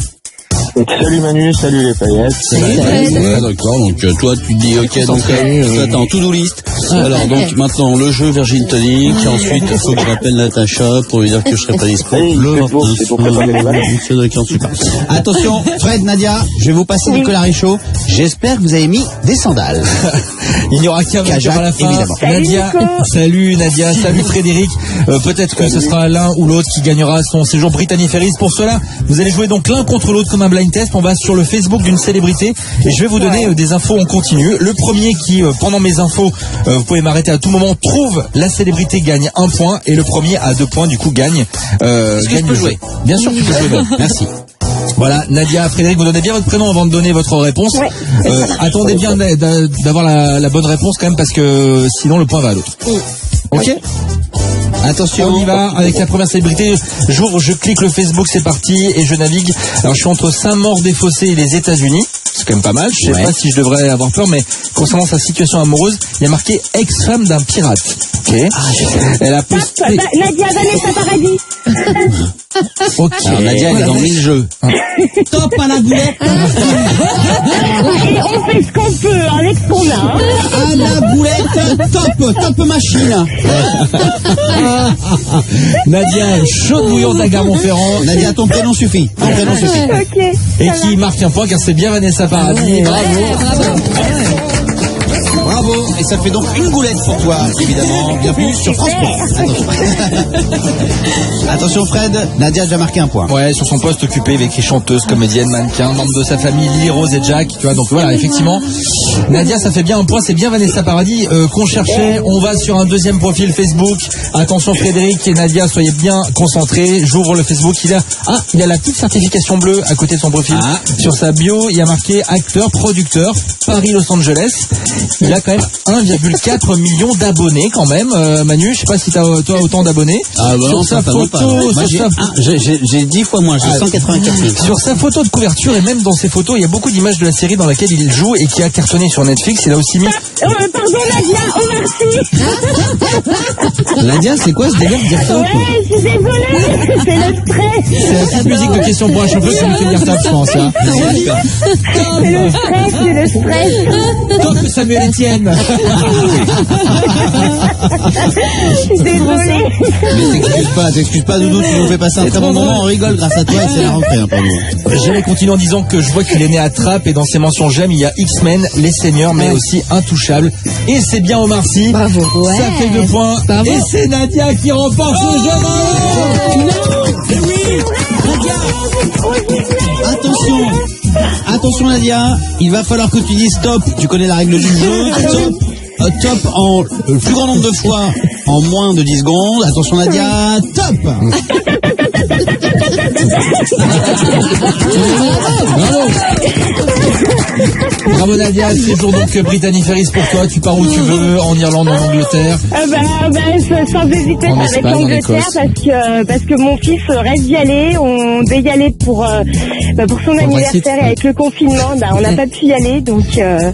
Salut Manu, salut les paillettes. Ouais, d'accord, donc toi tu te dis ok, donc toi t'es en to-do list. Alors donc maintenant le jeu Virgin Tonic, ensuite il faut que j'appelle Natacha pour lui dire que je serai pas dispo. C'est pour préparer les vacances. Attention, Fred, Nadia, je vais vous passer Nicolas Richaud. J'espère que vous avez mis des sandales. Il n'y aura qu'un vainqueur à la fin. Évidemment. Nadia, salut Nadia, salut Frédéric. Peut-être que ce sera l'un ou l'autre qui gagnera son séjour Brittany Ferries. Pour cela, vous allez jouer donc l'un contre l'autre comme un blind test. On va sur le Facebook d'une célébrité et je vais vous donner des infos en continu. Le premier qui, pendant mes infos, vous pouvez m'arrêter à tout moment, trouve la célébrité gagne 1 point et le premier à 2 points du coup gagne. Est-ce que je peux jouer? Bien sûr, tu peux jouer. Donc. Merci. Voilà, Nadia, Frédéric, vous donnez bien votre prénom avant de donner votre réponse. Ouais. Attendez bien d'avoir la bonne réponse quand même parce que sinon le point va à l'autre. Ok. Attention, on y va avec la première célébrité. J'ouvre, je clique le Facebook, c'est parti et je navigue. Alors je suis entre Saint-Maur-des-Fossés et les États-Unis. C'est quand même pas mal. Je sais pas si je devrais avoir peur, mais concernant sa situation amoureuse, il y a marqué ex-femme d'un pirate. Ok. Elle a posté. Nadia, Vanessa Paradis. Ok. Alors Nadia, elle est dans 1000 jeux. Top à la boulette. Et on fait ce qu'on peut avec ce qu'on a. Hein. À la boulette, top machine. Nadia, chaud bouillon de la gare Montferrand. Nadia, ton prénom suffit. Ton prénom suffit. Ok. Et qui marque un point car c'est bien Vanessa Paradis. Bravo. Bravo. Et ça fait donc une boulette pour toi, évidemment. Bienvenue sur France 3. Attention Fred, Nadia a déjà marqué un point. Ouais, sur son poste occupé avec les chanteuses, comédiennes, mannequins, membres de sa famille, Lily Rose et Jack. Tu vois, donc voilà, effectivement, Nadia, ça fait bien un point. C'est bien Vanessa Paradis qu'on cherchait. On va sur un deuxième profil Facebook. Attention Frédéric et Nadia, soyez bien concentrés. J'ouvre le Facebook. Il a la petite certification bleue à côté de son profil. Sur sa bio, il y a marqué acteur, producteur, Paris-Los Angeles. Il a quand même 1,4 million d'abonnés quand même. Manu, je sais pas si toi autant d'abonnés. Ah bah non, ça photo, pas. Moi, j'ai 10 fois moins, j'ai 184 000. Sur sa photo de couverture et même dans ses photos, il y a beaucoup d'images de la série dans laquelle il joue et qui a cartonné sur Netflix. Il a aussi mis... Pardon Nadia, oh merci. Nadia, c'est quoi ce délire de dire top? Ouais, je suis désolée, c'est le stress. C'est la petite musique de question pour un champion qui me fait dire top, je pense. Hein. C'est le stress. Top Samuel Etienne. Je suis désolée. Mais t'excuses pas Doudou, tu nous fais passer un très bon moment, on rigole grâce à toi et c'est la rentrée hein, pour nous. J'allais continuer en disant que je vois qu'il est né à Trappes et dans ses mentions j'aime, il y a X-Men, Les Seigneurs, mais aussi Intouchables. Et c'est bien Omar Sy. Bravo. Ouais. Ça fait 2 points. Bravo. Et c'est Nadia qui remporte le jeu. Attention Nadia, il va falloir que tu dises stop. Tu connais la règle du jeu. Top en le plus grand nombre de fois en moins de 10 secondes. Attention Nadia, top. Bravo. Bravo Nadia, séjour donc Brittany Ferries pour toi. Tu pars où tu veux, en Irlande, en Angleterre. Sans hésiter, En avec Espagne, en l'Angleterre, Écosse. parce que mon fils rêve d'y aller. On devait y aller pour son anniversaire et avec le confinement, on n'a pas pu y aller, donc je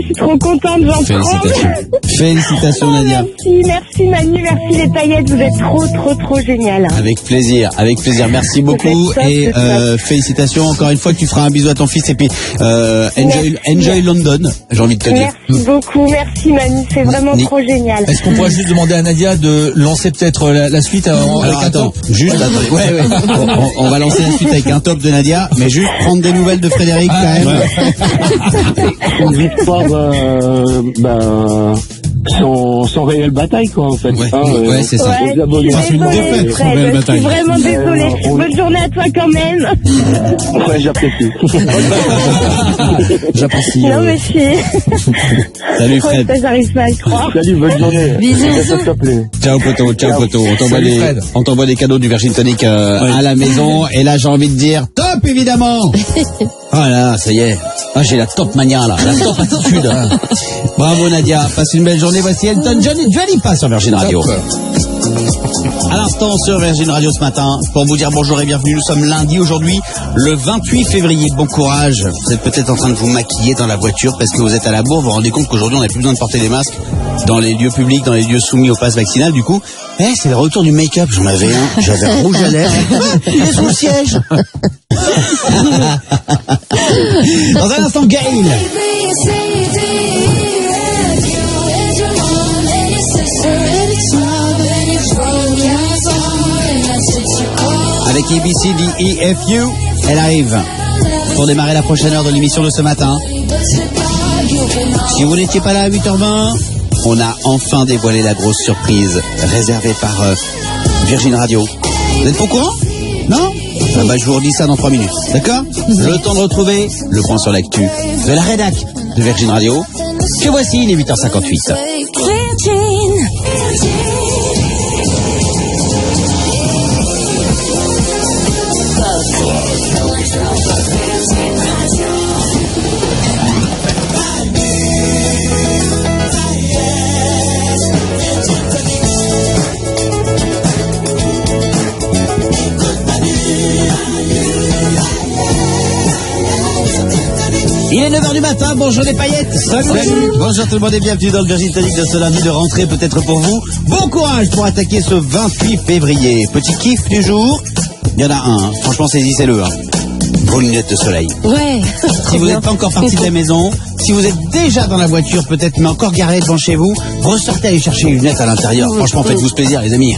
suis trop contente, j'en prends. Félicitations Nadia. Merci Manu, merci les paillettes, vous êtes trop génial. Avec plaisir. Merci beaucoup et félicitations encore une fois. Tu feras un bisou à ton fils et puis enjoy London, j'ai envie de te dire. Merci beaucoup, merci Manu, c'est vraiment trop génial. Est-ce qu'on pourrait juste demander à Nadia de lancer peut-être la suite Alors attends, ouais. On va lancer la suite avec un top de Nadia, mais juste prendre des nouvelles de Frédéric quand même. Une victoire, sans réelle bataille, quoi, en fait. Ouais, c'est ça. Ouais, je suis désolée, Fred, je suis vraiment désolée. Bonne journée à toi quand même. Ouais, j'apprécie. J'apprécie. Non mais si. Salut Fred. Ça, j'arrive pas à le croire. Salut, bonne journée. Bisous. Ciao poteau. On t'envoie des cadeaux du Virgin Tonic à la maison. Et là j'ai envie de dire top évidemment. Voilà, ça y est. Ah, j'ai la top mania là, la top attitude. Bravo Nadia, passe une belle journée. Voici Elton John et Dua Lipa sur Virgin Radio. À l'instant sur Virgin Radio ce matin, pour vous dire bonjour et bienvenue. Nous sommes lundi aujourd'hui, le 28 février. Bon courage. Vous êtes peut-être en train de vous maquiller dans la voiture parce que vous êtes à la bourre. Vous vous rendez compte qu'aujourd'hui on n'a plus besoin de porter des masques dans les lieux publics, dans les lieux soumis au pass vaccinal. Du coup, c'est le retour du make-up. J'en avais un, j'avais un rouge à lèvres. Il est sous le siège. Dans un instant, Gaël. Avec ABCDEFU, elle arrive pour démarrer la prochaine heure de l'émission de ce matin. Si vous n'étiez pas là à 8h20, on a enfin dévoilé la grosse surprise réservée par Virgin Radio. Vous êtes pas au courant? Non? Je vous redis ça dans 3 minutes, d'accord? Le temps de retrouver le point sur l'actu de la rédac de Virgin Radio. Que voici, il est 8h58. Il est 9h du matin, bonjour les paillettes. Salut. Bonjour tout le monde et bienvenue dans le Virgin Tonic de ce lundi de rentrée peut-être pour vous. Bon courage pour attaquer ce 28 février. Petit kiff du jour, il y en a un, franchement saisissez-le. Vos lunettes de soleil. Ouais. Si vous n'êtes pas encore parti de la maison, si vous êtes déjà dans la voiture peut-être mais encore garé devant chez vous, ressortez aller chercher les lunettes à l'intérieur. Franchement faites-vous plaisir les amis.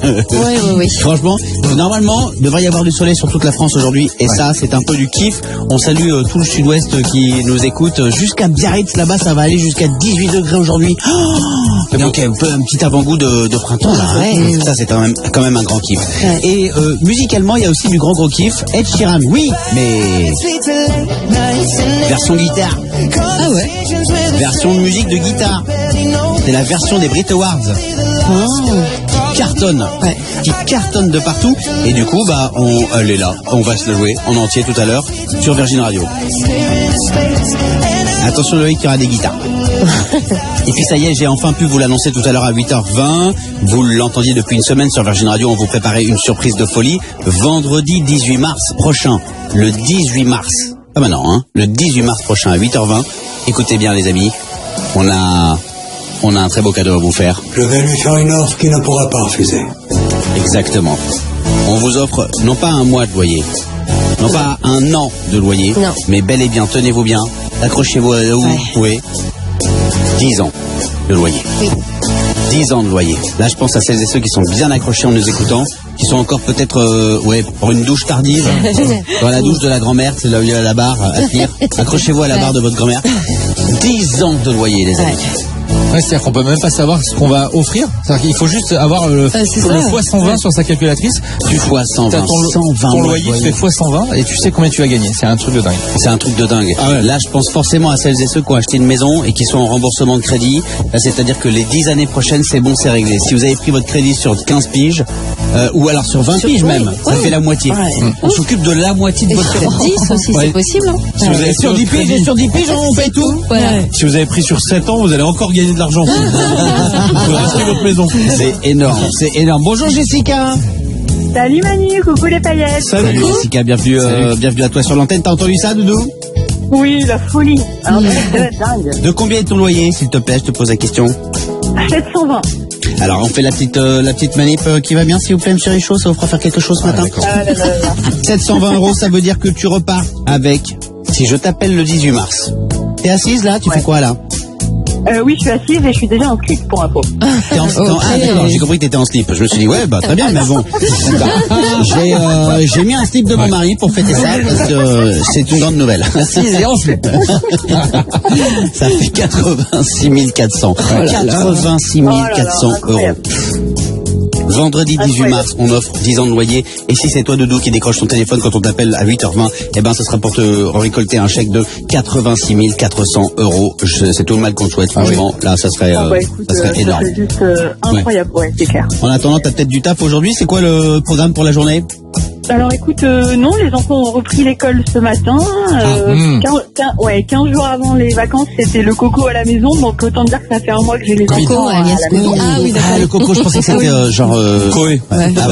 Oui. Franchement, normalement, il devrait y avoir du soleil sur toute la France aujourd'hui. Et ça, c'est un peu du kiff. On salue tout le sud-ouest qui nous écoute. Jusqu'à Biarritz, là-bas, ça va aller jusqu'à 18 degrés aujourd'hui. Donc, un petit avant-goût de printemps, là. Ouais. Ça, c'est quand même un grand kiff. Ouais. Et musicalement, il y a aussi du gros kiff. Ed Sheeran, oui, mais version guitare. Ah ouais. Version musique de guitare. C'est la version des Brit Awards. Qui cartonne de partout. Et du coup, elle est là. On va se le jouer en entier tout à l'heure sur Virgin Radio. Attention Loïc, il y aura des guitares. Et puis ça y est, j'ai enfin pu vous l'annoncer tout à l'heure à 8h20. Vous l'entendiez depuis une semaine sur Virgin Radio. On vous préparait une surprise de folie. Vendredi 18 mars prochain. Le 18 mars. Ah bah non, le 18 mars prochain à 8h20. Écoutez bien les amis. On a un très beau cadeau à vous faire. Je vais lui faire une offre qu'il ne pourra pas refuser. Exactement. On vous offre non pas un mois de loyer, non pas un an de loyer, non. Mais bel et bien, tenez-vous bien, accrochez-vous là où vous pouvez. 10 ans de loyer. Oui. 10 ans de loyer. Là, je pense à celles et ceux qui sont bien accrochés en nous écoutant, qui sont encore peut-être pour une douche tardive, dans la douche de la grand-mère, c'est là où il y a la barre à tenir. Accrochez-vous à la barre de votre grand-mère. 10 ans de loyer, les amis. Ouais, c'est-à-dire qu'on peut même pas savoir ce qu'on va offrir. C'est-à-dire qu'il faut juste avoir le fois 120 sur sa calculatrice. Tu fois 120, ton loyer, tu fais fois 120 et tu sais combien tu vas gagner. C'est un truc de dingue. C'est un truc de dingue. Ah ouais. Là, je pense forcément à celles et ceux qui ont acheté une maison et qui sont en remboursement de crédit. Là, c'est-à-dire que les 10 années prochaines, c'est bon, c'est réglé. Si vous avez pris votre crédit sur 15 piges, ou alors sur 20 piges même, ça fait la moitié. Ouais. On s'occupe de la moitié de votre crédit. Sur 10 aussi, c'est possible. Hein. Si vous avez Sur 10 piges et sur 10 piges, on paye tout. Voilà. Si vous avez pris sur 7 ans, vous allez encore gagner de l'argent. Vous pouvez racheter votre maison. C'est énorme, c'est énorme. Bonjour Jessica. Salut Manu, coucou les paillettes. Salut Jessica, bienvenue à toi sur l'antenne. T'as entendu ça, Doudou? Oui, la folie. Alors, c'est dingue. De combien est ton loyer, s'il te plaît? Je te pose la question. 720. Alors, on fait la petite manip qui va bien, s'il vous plaît, M. Richaud. Ça vous fera faire quelque chose ce matin? 720 €, ça veut dire que tu repars avec, si je t'appelle le 18 mars. T'es assise là? Tu fais quoi là? Oui, je suis assise et je suis déjà inscrite pour info. T'es ah d'accord, j'ai compris que t'étais en slip. Je me suis dit ouais bah très bien, mais bon. J'ai mis un slip de mon mari pour fêter ça parce que c'est une grande nouvelle. Assise et en slip. Ça fait 86 400. 86 400 €. Vendredi 18 mars, on offre 10 ans de loyer. Et si c'est toi, Doudou, qui décroche ton téléphone quand on t'appelle à 8h20, eh ben, ce sera pour te récolter un chèque de 86 400 €. C'est tout le mal qu'on te souhaite, franchement. Là, ça serait, Écoute, ça serait énorme. C'est juste incroyable, ouais, c'est clair. En attendant, t'as peut-être du taf aujourd'hui. C'est quoi le programme pour la journée? Alors écoute, non, les enfants ont repris l'école ce matin. 15 jours avant les vacances, c'était le coco à la maison, donc autant dire que ça fait un mois que j'ai les enfants à la maison. Ah oui, d'accord. Le coco, je pensais que c'était genre... Coé. Ouais. Ah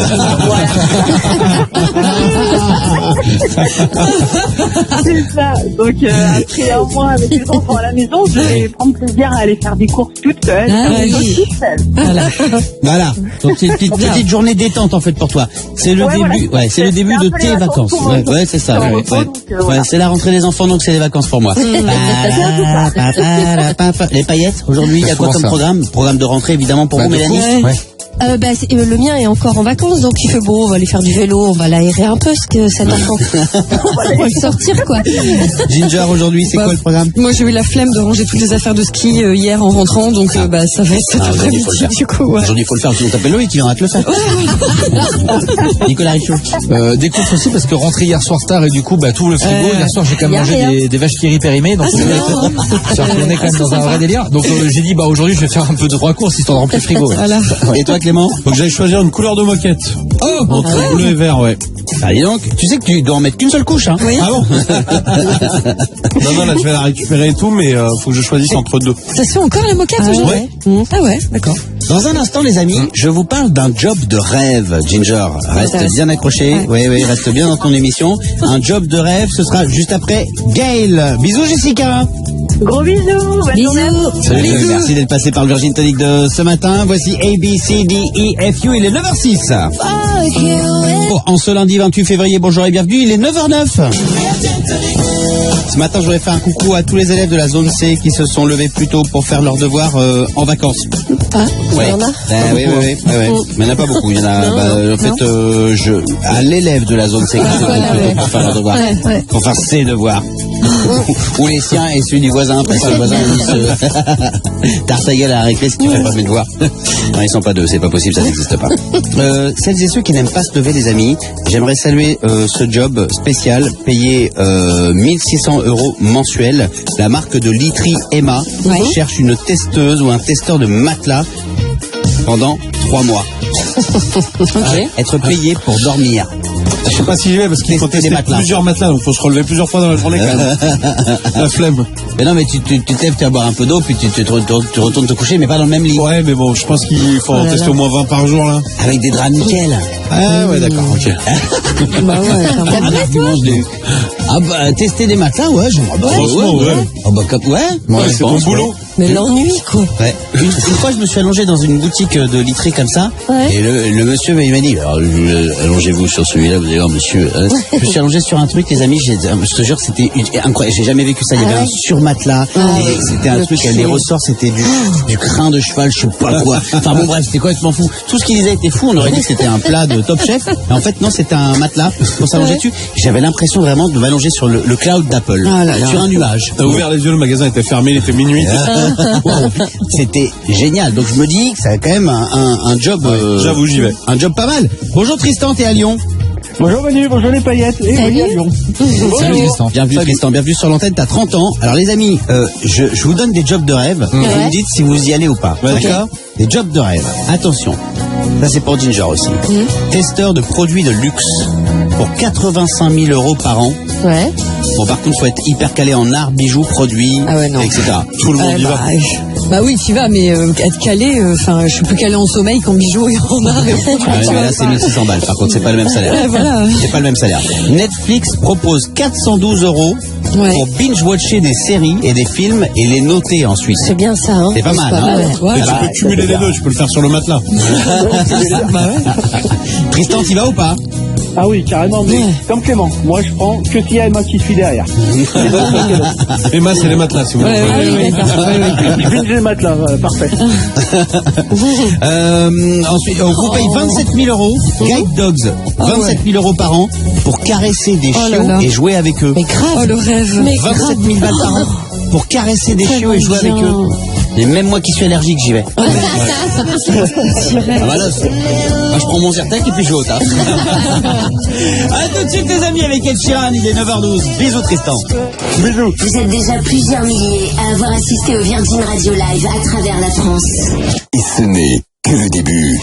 C'est ça. Donc après un mois avec les enfants à la maison, je vais prendre plaisir à aller faire des courses toute seule. Voilà. Donc c'est une petite journée détente en fait pour toi. C'est le début. Ouais, c'est le début de tes vacances. Ouais, c'est ça. Ouais, c'est la rentrée des enfants, donc c'est les vacances pour moi. Les paillettes. Aujourd'hui, il y a quoi comme programme? Programme de rentrée évidemment pour vous, Mélanie. Le mien est encore en vacances, donc il fait beau, on va aller faire du vélo, on va l'aérer un peu, cet enfant. On va le sortir, quoi. Ginger, aujourd'hui, c'est quoi le programme? Moi, j'ai eu la flemme de ranger toutes les affaires de ski hier en rentrant, donc ça va être cet après-midi, du coup. Ouais. Aujourd'hui, il faut le faire, sinon t'appelles Loïc qui viendra te le faire. Nicolas Richaud. Des courses aussi, parce que rentré hier soir tard et du coup, tout le frigo, hier soir, j'ai quand même mangé des vaches qui rit périmées, donc on est quand même dans un vrai délire. Donc j'ai dit, aujourd'hui, je vais faire un peu de 3 courses, histoire de remplir le frigo. Voilà. Et toi, Clément? Faut que j'aille choisir une couleur de moquette. Oh, entre bleu et vert, ouais. Ah, dis donc, tu sais que tu dois en mettre qu'une seule couche, hein? Oui. Ah bon? Non, là, je vais la récupérer et tout, mais faut que je choisisse entre deux. Ça se fait encore la moquette aujourd'hui? Ah ouais, d'accord. Dans un instant, les amis, je vous parle d'un job de rêve, Ginger. Reste bien accroché. Oui, reste bien dans ton émission. Un job de rêve, ce sera juste après Gaël. Bisous, Jessica. Gros bisous. Bisous. Salut, merci d'être passé par le Virgin Tonic de ce matin. Voici A, B, C, D, E, F, U. Il est 9h06. En ce lundi 28 février, bonjour et bienvenue. Il est 9h09. Ce matin, je voudrais faire un coucou à tous les élèves de la zone C qui se sont levés plus tôt pour faire leurs devoirs en vacances. Il y en a? Oui. Mais il n'y en a pas beaucoup. Il y en a, à l'élève de la zone C qui se lève plus tôt pour faire leurs devoirs. Pour faire ses devoirs. Ou les siens et celui du voisin, parce que le voisin dit tarte ta gueule à la récré si tu fais pas mes devoirs. Non, ils sont pas deux, c'est pas possible, ça n'existe pas. Celles et ceux qui n'aiment pas se lever, les amis, j'aimerais saluer ce job spécial payé 1600 € mensuel. La marque de literie Emma cherche une testeuse ou un testeur de matelas pendant 3 mois. Être payé pour dormir. Je sais pas si j'y vais parce qu'il faut tester plusieurs matelas, donc il faut se relever plusieurs fois dans la journée quand même. La flemme. Mais non, mais tu t'aimes, tu vas boire un peu d'eau, puis tu retournes te coucher, mais pas dans le même lit. Ouais, mais bon, je pense qu'il faut en tester au moins 20 par jour là. Avec des draps nickel. Ah ouais, d'accord, ok. Tester des matelas, ouais, j'aimerais bien. C'est ton boulot. Mais l'ennui, quoi. Ouais. Une fois, je me suis allongé dans une boutique de literie comme ça, et le monsieur il m'a dit, alors, allongez-vous sur celui-là, vous allez voir. non, monsieur, je me suis allongé sur un truc, les amis, je te jure, c'était incroyable. J'ai jamais vécu ça. Il y avait un surmatelas, et c'était un truc, les ressorts, c'était du crin de cheval, je sais pas quoi. Enfin bon, bref, c'était complètement fou. Tout ce qu'ils disaient était fou. On aurait dit que c'était un plat de Top Chef. Et en fait, non, c'était un matelas pour s'allonger dessus. J'avais l'impression vraiment de m'allonger sur le cloud d'Apple, sur un nuage. T'as ouvert les yeux, le magasin était fermé, il était minuit. C'était génial. Donc je me dis que ça a quand même un job. J'avoue, j'y vais. Un job pas mal. Bonjour Tristan, t'es à Lyon. Bonjour Manu, bonjour les paillettes. Et oui, à Lyon. Salut Tristan. Bienvenue Tristan, bienvenue sur l'antenne, t'as 30 ans. Alors les amis, je vous donne des jobs de rêve. Vous me dites si vous y allez ou pas. D'accord ? Des jobs de rêve. Attention. Ça c'est pour Ginger aussi. Testeur de produits de luxe pour 85 000 € par an. Ouais. Bon, par contre, faut être hyper calé en art, bijoux, produits, etc. Tout le monde y va. Bah oui, tu vas, mais être calé, je suis plus calé en sommeil qu'en bijoux et en art. Mais là, c'est 1600 balles. Par contre, c'est pas le même salaire. Ouais, voilà. C'est pas le même salaire. Netflix propose 412 € pour binge-watcher des séries et des films et les noter ensuite. C'est bien ça, hein. C'est pas mal, hein. Et tu peux cumuler les deux, tu peux le faire sur le matelas. Tristan, t'y vas ou pas? Ah oui, carrément, mais comme Clément. Moi, je prends que s'il y a Emma qui suit derrière. Emma, c'est les matelas, si vous voulez. Je binge les matelas, parfait. Ensuite, on vous paye 27 000 €, Guide Dogs, 27 000 € par an pour caresser des chiots et jouer avec eux. Mais grave. Oh, le rêve. 27 000 balles par an pour caresser des chiots et jouer avec eux. Et même moi qui suis allergique, j'y vais. Ah bah là, moi, je prends mon Zyrtec et puis je vais au taf. A tout de suite les amis avec Ed Sheeran, il est 9h12. Bisous Tristan. Bisous. Vous êtes déjà plusieurs milliers à avoir assisté au Virgin Radio Live à travers la France. Et ce n'est que le début.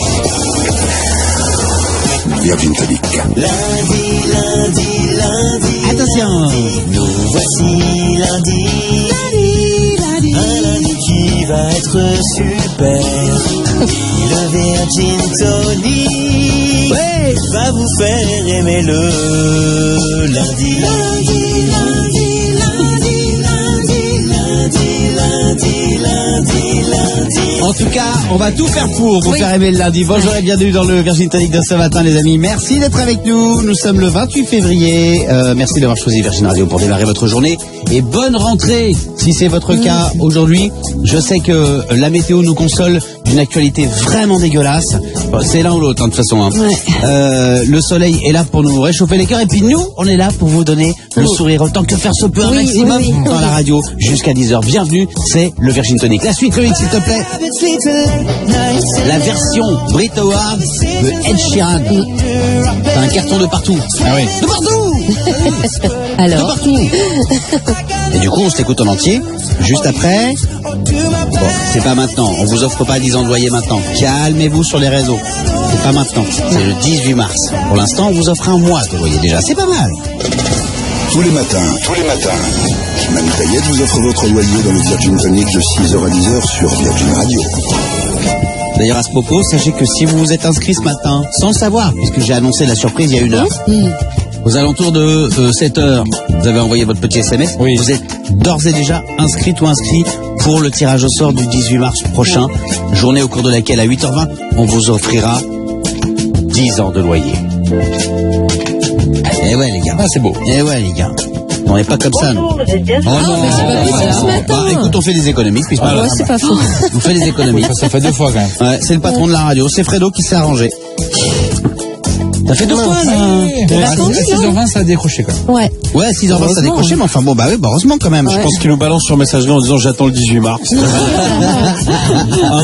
Virgin Tonic. Lundi. Attention. Nous voici lundi. Un lundi qui va être super. Le Virgin Tonic va vous faire aimer le lundi. En tout cas, on va tout faire pour vous faire aimer le lundi. Bonjour et bienvenue dans le Virgin Tonic de ce matin, les amis. Merci d'être avec nous. Nous sommes le 28 février. Merci d'avoir choisi Virgin Radio pour démarrer votre journée. Et bonne rentrée, si c'est votre cas aujourd'hui. Je sais que la météo nous console d'une actualité vraiment dégueulasse. Bon, c'est l'un ou l'autre, hein, de toute façon. Hein. Le soleil est là pour nous réchauffer les cœurs. Et puis nous, on est là pour vous donner le sourire autant que faire se peut un maximum dans la radio jusqu'à 10h. Bienvenue, c'est le Virgin Tonic. La suite, Loïc, s'il te plaît. La version Brit Awards de Ed Sheeran. C'est un carton de partout. Ah oui. De partout. Alors. De partout. Et du coup, on s'écoute en entier. Juste après. Bon, c'est pas maintenant. On vous offre pas 10 ans de loyer maintenant. Calmez-vous sur les réseaux. C'est pas maintenant. C'est le 18 mars. Pour l'instant, on vous offre un mois de loyer déjà. C'est pas mal. Tous les matins, Manu Payette vous offre votre loyer dans le Virgin Tonic de 6h à 10h sur Virgin Radio. D'ailleurs, à ce propos, sachez que si vous vous êtes inscrit ce matin, sans le savoir, puisque j'ai annoncé la surprise il y a 1 heure, aux alentours de 7h, vous avez envoyé votre petit SMS, vous êtes d'ores et déjà inscrit ou inscrit pour le tirage au sort du 18 mars prochain, journée au cours de laquelle, à 8h20, on vous offrira 10 ans de loyer. Eh ouais, les gars. Ah, c'est beau. Eh ouais, les gars. On n'est pas comme ça, non. Oh non, mais c'est pas possible ce matin. Bah, écoute, on fait des économies. Puis Ouais, c'est pas faux. On fait des économies. Ça fait 2 fois quand même. Ouais, c'est le patron de la radio, c'est Fredo qui s'est arrangé. T'as fait 2 fois, là. À 6h20, ça a décroché quand même. Ouais, 6h20, ça a décroché, mais enfin bon, bah oui, bah heureusement quand même. Je pense qu'il nous balance sur messagerie en disant j'attends le 18 mars.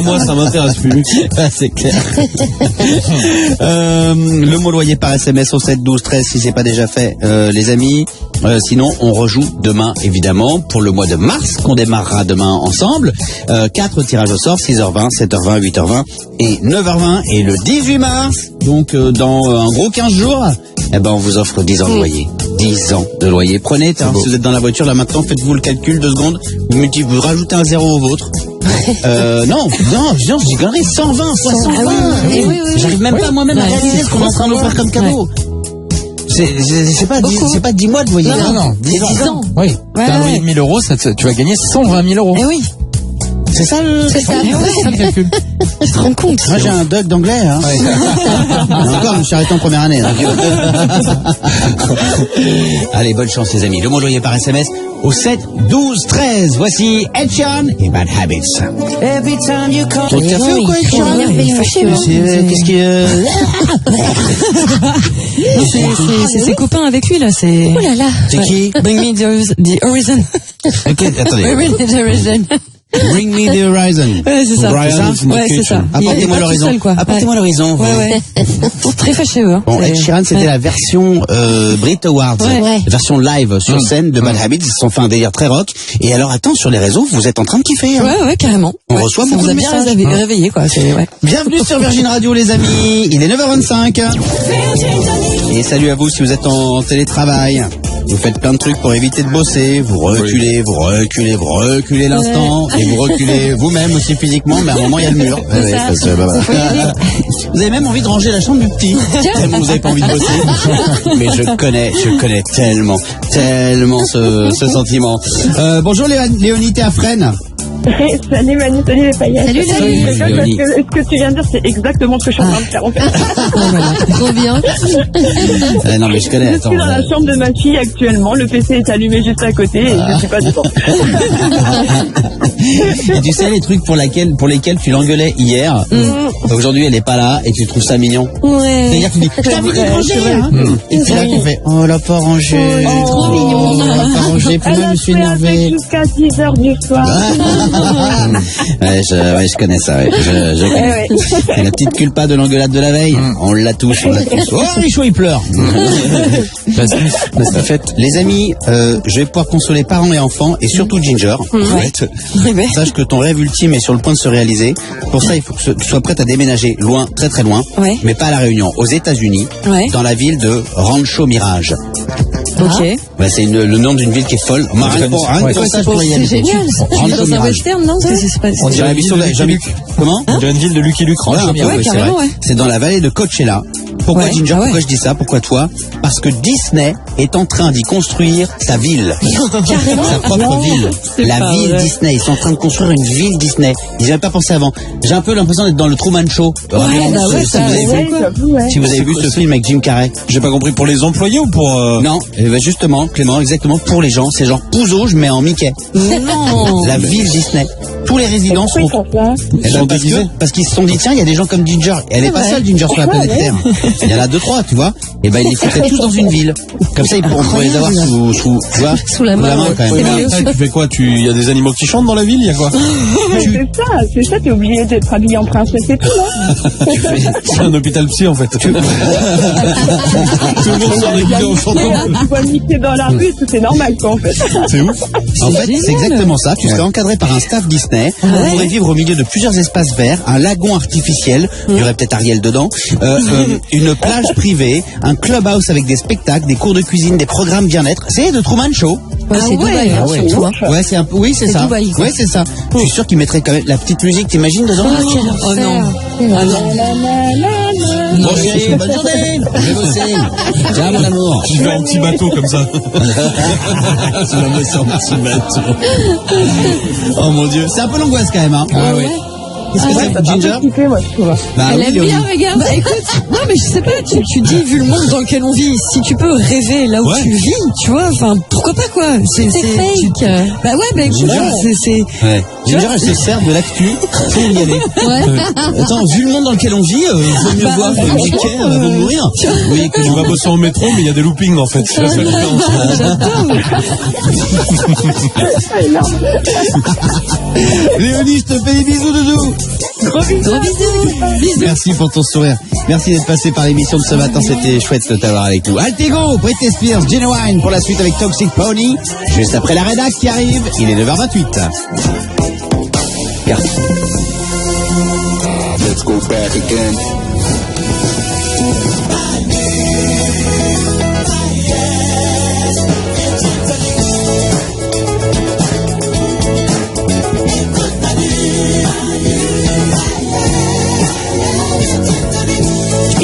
Moi, ça m'intéresse plus. C'est clair. Le mot loyer par SMS au 7 12 13 si c'est pas déjà fait, les amis. Sinon, on rejoue demain, évidemment, pour le mois de mars, qu'on démarrera demain ensemble. 4 tirages au sort, 6h20, 7h20, 8h20 et 9h20. Et le 18 mars, donc dans un gros 15 jours, eh ben on vous offre 10 ans de loyer. 10 ans de loyer. Prenez, si vous êtes dans la voiture, là maintenant, faites-vous le calcul 2 secondes. Vous rajoutez un 0 au vôtre. Non, je dis connerie, 120 fois 120. J'arrive même pas moi-même à réaliser ce qu'on est en train de nous faire comme cadeau. C'est pas 10 mois de loyer. Non, 10 ans. Oui. T'as un loyer de 1 000 €, tu vas gagner 120 000 €. Eh oui. C'est ça le... C'est ça. C'est ça le calcul. Tu te rends compte? Moi j'ai un doc d'anglais. Hein. Encore, je me suis arrêté en première année. Allez, bonne chance les amis. Le mot envoyé par SMS au 7 12 13. Voici Ed Sheeran et Bad Habits. Ton café ou quoi, Ed Sheeran? Qu'est-ce que... C'est ses copains avec lui là, c'est... Oh là là. C'est qui? Bring me the horizon. Ok, attendez. Bring me the horizon. Bring me the horizon. Ouais, c'est ça. Brian, Ouais, c'est ça. Apportez-moi l'horizon. Apportez-moi l'horizon. Ouais. Très fâcheux, hein. Bon, Ed Sheeran, c'était la version Brit Awards, Ouais. la version live sur scène de Bad Habits. Ils se sont fait un délire très rock. Et alors, attends, sur les réseaux, vous êtes en train de kiffer. Hein. Ouais, carrément. On reçoit ça beaucoup vous de a bien messages. réveillé, quoi. Bienvenue sur Virgin Radio, les amis. Il est 9h25. Et salut à vous si vous êtes en télétravail. Vous faites plein de trucs pour éviter de bosser. Vous reculez l'instant. Et vous reculez vous-même aussi physiquement. Mais à un moment, il y a le mur. Ouais, parce que, voilà. Vous avez même envie de ranger la chambre du petit. Tellement vous n'avez pas envie de bosser. Mais je connais tellement ce sentiment. Bonjour Léonie, t'es à Fresnes. Salut Manu, salut les paillettes. Salut, Léonie. Parce que ce que tu viens de dire, c'est exactement ce que je suis en train de faire en fait. Trop bien. Non mais je connais. Je suis dans la chambre de ma fille actuellement, le PC est allumé juste à côté et je suis pas dedans. Et tu sais les trucs pour lesquels tu l'engueulais hier, aujourd'hui elle est pas là et tu trouves ça mignon. Ouais. C'est-à-dire que tu dis, je t'avais dit de ranger, hein. Et puis là tu fais, oh elle a pas rangé. Trop mignon. Elle a pas rangé, puis Elle moi je a me suis fait énervé. avec jusqu'à 10h du soir. Ouais, je connais ça, ouais. Je connais. Et la petite culpa de l'engueulade de la veille, on l'a tous. Oh, Michaud, il pleure. En fait, les amis, je vais pouvoir consoler parents et enfants, et surtout Ginger. Sache que ton rêve ultime est sur le point de se réaliser. Pour ça, il faut que tu sois prête à déménager loin, très très loin, mais pas à La Réunion, aux États-Unis, dans la ville de Rancho Mirage. Ok. Ouais, c'est le nom d'une ville qui est folle. C'est génial. Rancho Dans un Mirage. western, non? On dirait une ville de Lucky Luke. Comment? On dirait une ville de Lucky Luke. Voilà, Rancho ouais, Mirage. c'est vrai. C'est dans la vallée de Coachella. Pourquoi Ginger? Pourquoi je dis ça? Pourquoi toi? Parce que Disney est en train d'y construire sa ville. Sa propre ville. La ville Disney. Ils sont en train de construire une ville Disney. Ils n'y avaient pas pensé avant. J'ai un peu l'impression d'être dans le Truman Show. Si vous avez vu ce film avec Jim Carrey. J'ai pas compris, pour les employés ou pour... Non, justement, Clément, exactement pour les gens. C'est genre Pouzauge mais en Mickey. Non. La ville Disney. Tous les résidents sont déguisés. Parce qu'ils se sont dit, tiens, il y a des gens comme Ginger. Et elle est pas seule, Ginger, sur la planète Terre. Il y en a 2-3, tu vois. Et ben, ils les foutraient tous dans une ville. Comme ça, ils pourraient les avoir sous la main quand même. Après, tu fais quoi? Il y a des animaux qui chantent dans la ville? Il y a quoi? C'est ça, t'es obligé d'être habillé en princesse et tout, hein. C'est un hôpital psy, en fait. Tout le monde s'en est en chantant. Tu vois Mickey dans la rue, tout c'est normal, quoi, en fait. C'est ouf. En fait, c'est exactement ça. Tu serais encadré par un staff Disney. Vous pourrez vivre au milieu de plusieurs espaces verts, un lagon artificiel, il y aurait peut-être Ariel dedans, une plage privée, un clubhouse avec des spectacles, des cours de cuisine, des programmes bien-être. C'est de Truman Show. C'est Dubaï, hein, surtout. Hein. Ouais, c'est un peu, oui, c'est ça. Dubaï, quoi. Ouais, c'est ça. Je suis sûr qu'ils mettraient quand même la petite musique, t'imagines dedans? Oh non. Bon chérie, bonne journée. Je vais bosser. Tiens mon amour. Tu fais un petit bateau comme ça. Tu vas bosser en petit bateau. Oh mon Dieu, c'est un peu l'angoisse quand même, hein. Ah oui. Qu'est-ce que c'est, Ginger? Moi, je trouve. Bah Elle oui, aime Léonie. bien, regarde. Bah, écoute, non mais je sais pas, tu dis vu le monde dans lequel on vit, si tu peux rêver là où tu vis, tu vois, enfin pourquoi pas quoi. C'est fake. Bah ouais, bah écoute, c'est. Ouais. Ginger, elle se sert de l'actu pour y aller. Attends, vu le monde dans lequel on vit, il faut mieux voir Mickey avant de mourir. Oui, que tu vas bosser en métro, mais il y a des loopings en fait. C'est la seule différence. Léonie, je te fais des bisous, doudou. Gros bisous. Merci pour ton sourire. Merci d'être passé par l'émission de ce matin. C'était chouette de t'avoir avec nous. Altego, Britney Spears, Genuine pour la suite avec Toxic Pony. Juste après la rédac qui arrive, il est 9h28. Let's go back again.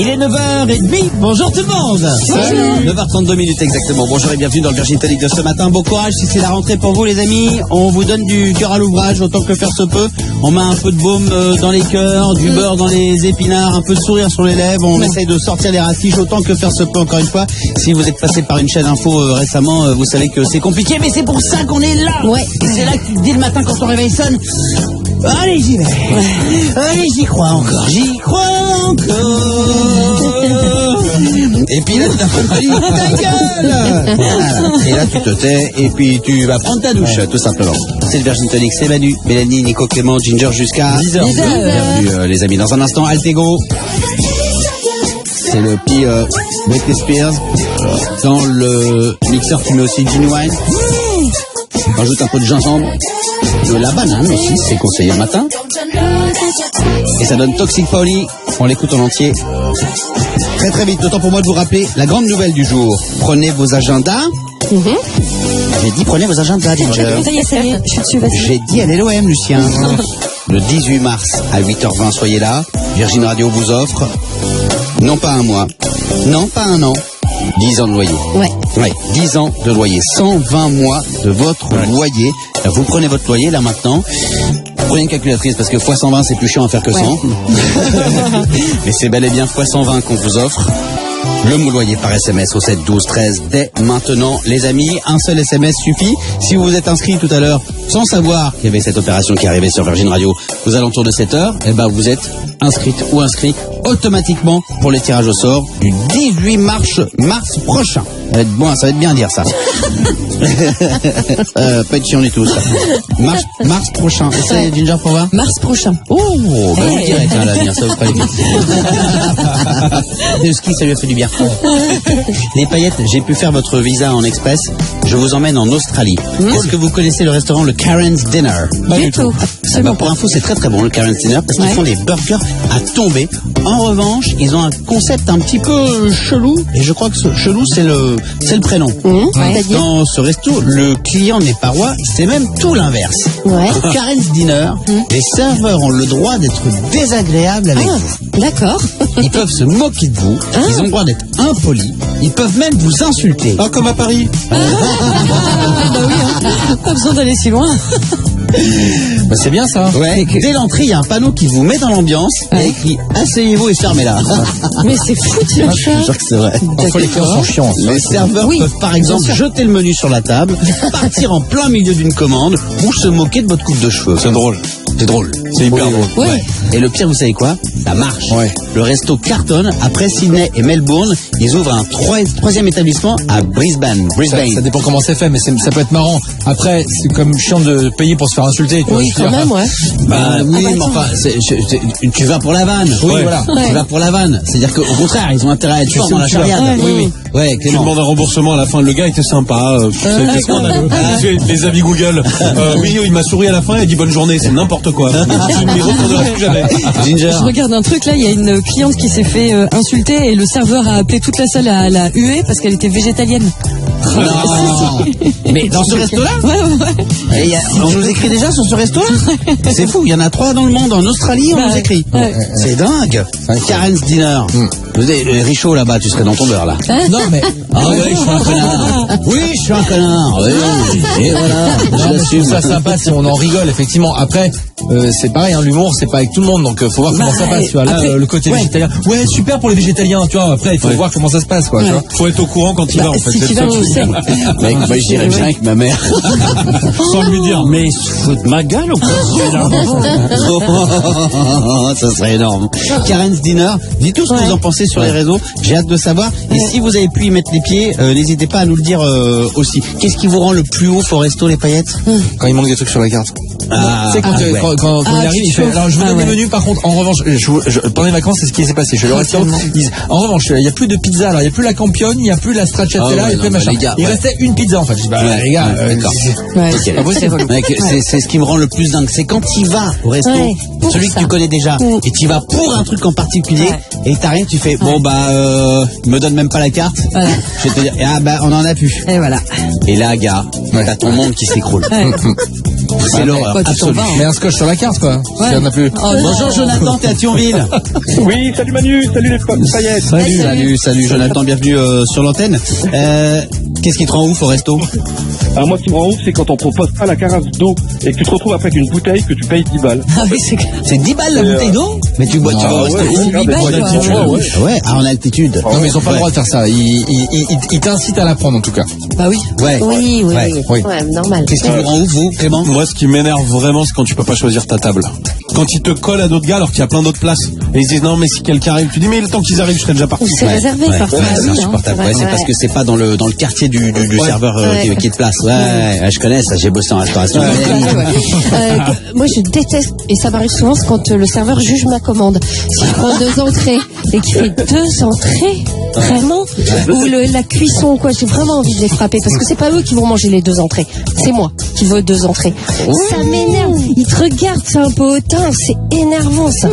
Il est 9h30, bonjour tout le monde. Salut. 9h32 minutes exactement, bonjour et bienvenue dans le Virgin Tonic de ce matin. Bon courage si c'est la rentrée pour vous les amis. On vous donne du cœur à l'ouvrage autant que faire se peut. On met un peu de baume dans les cœurs, du beurre dans les épinards, un peu de sourire sur les lèvres. On essaye de sortir les ratiches autant que faire se peut encore une fois. Si vous êtes passé par une chaîne info récemment, vous savez que c'est compliqué, mais c'est pour ça qu'on est là. Ouais. Et c'est là que tu te dis le matin quand ton réveil sonne. Allez, j'y vais. Allez, j'y crois encore. J'y crois encore. Et puis là, t'as pas dit ta gueule. Voilà. Et là, tu te tais et puis tu vas prendre ta douche, tout simplement. C'est le Virgin Tonic, c'est Manu, Mélanie, Nico, Clément, Ginger jusqu'à 10h. Bienvenue, les amis. Dans un instant, Altego. C'est le petit Britney Spears. Dans le mixeur, tu mets aussi Genuine. On rajoute un peu de gingembre. De la banane aussi, c'est conseillé le matin. Et ça donne Toxic Polly. On l'écoute en entier. Très très vite, autant pour moi de vous rappeler la grande nouvelle du jour. Prenez vos agendas. J'ai dit prenez vos agendas, Ginger. Ça y est, je suis dessus, vas-y. J'ai dit allez l'OM, Lucien. Le 18 mars à 8h20, soyez là. Virgin Radio vous offre, non pas un mois, non pas un an, 10 ans de loyer. Ouais, 10 ans de loyer, 120 mois de votre loyer. Vous prenez votre loyer là maintenant. Prenez une calculatrice parce que x 120 c'est plus chiant à faire que 100. Mais c'est bel et bien x 120 qu'on vous offre. Le mot loyer par SMS au 7 12 13 dès maintenant, les amis. Un seul SMS suffit. Si vous vous êtes inscrit tout à l'heure sans savoir qu'il y avait cette opération qui arrivait sur Virgin Radio aux alentours de 7h, eh ben vous êtes inscrite ou inscrit automatiquement pour les tirages au sort du 18 mars prochain. Ça va être bon, ça va être bien à dire ça. Pas être chiant du tout ça. Mars prochain. Et ça, Ginger, pour voir Mars prochain. Oh, bah vous direz à l'avenir, ça vous fera vite. Le ski, ça lui a fait du bien. Les paillettes, j'ai pu faire votre visa en express. Je vous emmène en Australie. Est-ce que vous connaissez le restaurant le Karen's Dinner? Pas du tout. Bah, pour info, c'est très très bon le Karen's Dinner parce qu'ils font des burgers à tomber. En revanche, ils ont un concept un petit peu chelou et je crois que ce chelou c'est le prénom. Dans ce resto, le client n'est pas roi, c'est même tout l'inverse. Au Karen's Dinner, les serveurs ont le droit d'être désagréables avec vous. D'accord. Ils peuvent se moquer de vous, ils ont le droit d'être impolis, ils peuvent même vous insulter. Ah, comme à Paris. Bah oui, hein. Pas besoin d'aller si loin. Bah c'est bien ça. Ouais. Dès l'entrée, il y a un panneau qui vous met dans l'ambiance et écrit asseyez-vous et fermez-la. Mais c'est fou, tu vois. Je suis sûr que c'est vrai. Parfois les clients sont chiants. Les serveurs peuvent par exemple jeter le menu sur la table, partir en plein milieu d'une commande ou se moquer de votre coupe de cheveux. C'est drôle. C'est drôle. C'est hyper drôle. Ouais. Et le pire, vous savez quoi? Ça marche. Le resto cartonne. Après Sydney et Melbourne, ils ouvrent un troisième établissement à Brisbane. Ça dépend comment c'est fait, mais ça peut être marrant. Après, c'est comme chiant de payer pour se faire insulter. Oui, quand même, ouais. Bah oui, mais enfin, tu vas pour la vanne. Oui, voilà. Tu vas pour la vanne. C'est-à-dire qu'au contraire, ils ont intérêt à être forts dans la chariade. Oui. Ouais, Tu demandes un remboursement à la fin. Le gars était sympa. C'était scandaleux. Les avis Google. Oui, il m'a souri à la fin. Il a dit bonne journée. C'est n'importe quoi. Je ne m'y retournerai plus jamais. Ginger. Je regarde un truc là, il y a une cliente qui s'est fait insulter et le serveur a appelé toute la salle à la huée parce qu'elle était végétalienne. Non. Mais dans ce resto-là? Ouais. Et on nous écrit déjà sur ce resto-là? C'est fou, il y en a 3 dans le monde. En Australie, on nous écrit. C'est dingue. Karen's Dinner. Vous êtes Richaud là-bas, tu serais dans ton beurre là. Non mais. Ah oui, je suis un connard. Oui, je suis un connard. Oui. Et voilà. Je trouve ça sympa si on en rigole, effectivement. Après, c'est pareil, hein, l'humour, c'est pas avec tout le monde, donc faut voir comment ça passe. Tu vois, là, le côté végétalien. Ouais, super pour les végétaliens, tu vois. Après, il faut voir comment ça se passe, quoi. Tu vois. Faut être au courant quand il va, en fait. Si tu vas, on le sait. Mec, moi, je dirais bien avec ma mère. Sans lui dire. Mais fout de ma gueule ou quoi? Ça serait énorme. Karen's Dinner, dites tout ce que vous en pensez sur les réseaux. J'ai hâte de savoir. Et si vous avez pu y mettre les pieds, n'hésitez pas à nous le dire aussi. Qu'est-ce qui vous rend le plus ouf au resto, les paillettes? Quand il manque des trucs sur la carte. Ah, c'est quand il arrive, il fait. Alors je vous donne les menus. Par contre, en revanche, pendant les vacances, c'est ce qui s'est passé. Je suis allé au restaurant. Ils disent, en revanche, il n'y a plus de pizza. Alors il n'y a plus la Campione, il n'y a plus la stracciatella, il n'y a plus machin. Il restait une pizza en fait. Je dis, bah les gars, d'accord. C'est ce qui me rend le plus dingue. C'est quand tu vas au resto, celui que tu connais déjà, et tu vas pour un truc en particulier, et t'arrives, tu fais, bon bah, me donne même pas la carte. Je vais te dire, ah bah on en a plus. Et voilà. Et là, gars, t'as ton monde qui s'écroule. C'est l'horreur. l'horreur quoi, tu t'en absolue. vas, hein. Mais un scotch sur la carte, quoi. Ouais. S'il y en a plus. Oh, non. Bonjour Jonathan, t'es à Thionville. Oui, salut Manu, salut les paillettes. Salut Jonathan, bienvenue sur l'antenne. Qu'est-ce qui te rend ouf au resto? Alors moi, ce qui me rend ouf, c'est quand on propose pas la carafe d'eau et que tu te retrouves après avec une bouteille que tu payes 10 balles. Ah oui, c'est clair. C'est 10 balles la bouteille d'eau? Mais tu bois, tu vas au resto. c'est 10 balles, quoi. Ouais, en altitude. Non, mais ils ont pas le droit de faire ça. Ils t'incitent à la prendre, en tout cas. Bah oui. Ouais. Oui. Oui. Ouais, normal. Qu'est-ce qui vous rend ouf, vous, Clément? Moi, ce qui m'énerve vraiment, c'est quand tu peux pas choisir ta table. Quand ils te collent à d'autres gars alors qu'il y a plein d'autres places. Et ils se disent, non, mais si quelqu'un arrive, tu dis, mais le temps qu'ils arrivent, je serais déjà parti. Ou c'est réservé parfois. Ouais, c'est insupportable. Ouais, c'est parce que c'est pas dans le quartier du serveur qui est de place. Ouais, je connais ça, j'ai bossé en restauration. Moi, je déteste, et ça m'arrive souvent, c'est quand le serveur juge ma commande. Si je prends 2 entrées et qu'il fait 2 entrées, vraiment, ou la cuisson, quoi, j'ai vraiment envie de les frapper parce que c'est pas eux qui vont manger les 2 entrées, c'est moi qui veux 2 entrées. Ça m'énerve. Ils te regardent, c'est un peu hautain, c'est énervant ça.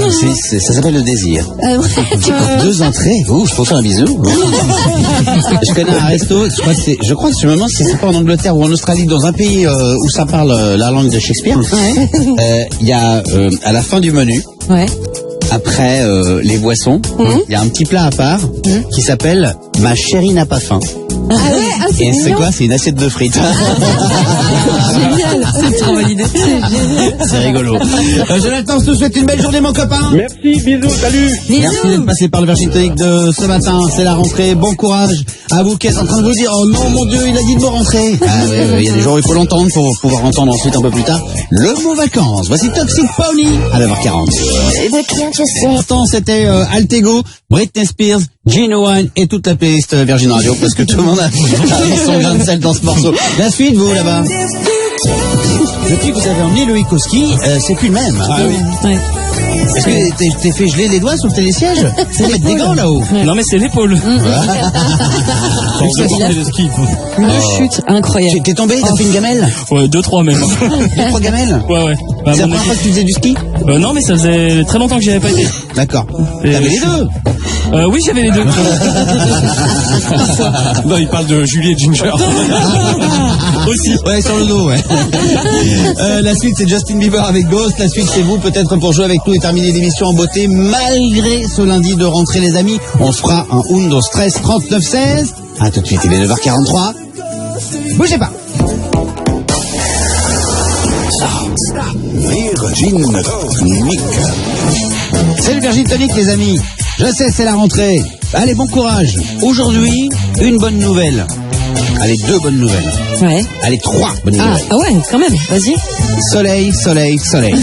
Ça s'appelle le désir. Tu prends 2 entrées. Ouh, je peux faire un bisou. Je connais un resto, je crois que je me demande si c'est pas en Angleterre ou en Australie, dans un pays où ça parle la langue de Shakespeare. Il y a à la fin du menu, après les boissons, il y a un petit plat à part qui s'appelle Ma chérie n'a pas faim. Ah ouais, c'est Et c'est mignon. quoi? C'est une assiette de frites. Génial, c'est trop validé. C'est génial. C'est rigolo. Jonathan, je te souhaite une belle journée, mon copain. Merci, bisous, salut. Merci d'être passé par le Virgin Tonic de ce matin. C'est la rentrée. Bon courage à vous qui êtes en train de vous dire, oh non, mon Dieu, il a dit de me rentrer. Ah oui, il y a des jours où il faut l'entendre pour pouvoir entendre ensuite un peu plus tard le mot vacances. Voici Toxic Pony à 9h40. Pourtant, c'était Altego, Britney Spears, Gino Wine et toute la playlist Virgin Radio parce que tout le monde a mis son grain de sel dans ce morceau. La suite, vous, là-bas. Depuis que vous avez emmené Loïc au ski, c'est plus le même. Ah oui. Ouais. Est-ce que t'es fait geler les doigts sur le télésiège? Faut mettre des gants là-haut. Non mais c'est l'épaule. Une chute incroyable. T'es tombé? T'as fait une gamelle? Ouais, 2-3 même. 2-3 gamelles? Ouais. C'est la première fois que tu faisais du ski? Non mais ça faisait très longtemps que j'y avais pas été. D'accord. T'avais les deux? Oui, j'avais les deux. Non, il parle de Julie et Ginger. Aussi. Ouais, sur le dos, ouais. La suite, c'est Justin Bieber avec Ghost. La suite, c'est vous, peut-être, pour jouer avec nous et terminer l'émission en beauté. Malgré ce lundi de rentrée, les amis, on se fera un Undo Stress 39-16. À tout de suite, il est 9h43. Bougez pas. Virgin Tonic. C'est le Virgin Tonic, les amis. Je sais, c'est la rentrée. Allez, bon courage. Aujourd'hui, une bonne nouvelle. Allez, 2 bonnes nouvelles. Ouais. Allez, 3 bonnes nouvelles. Ah ouais, quand même, vas-y. Soleil, soleil, soleil.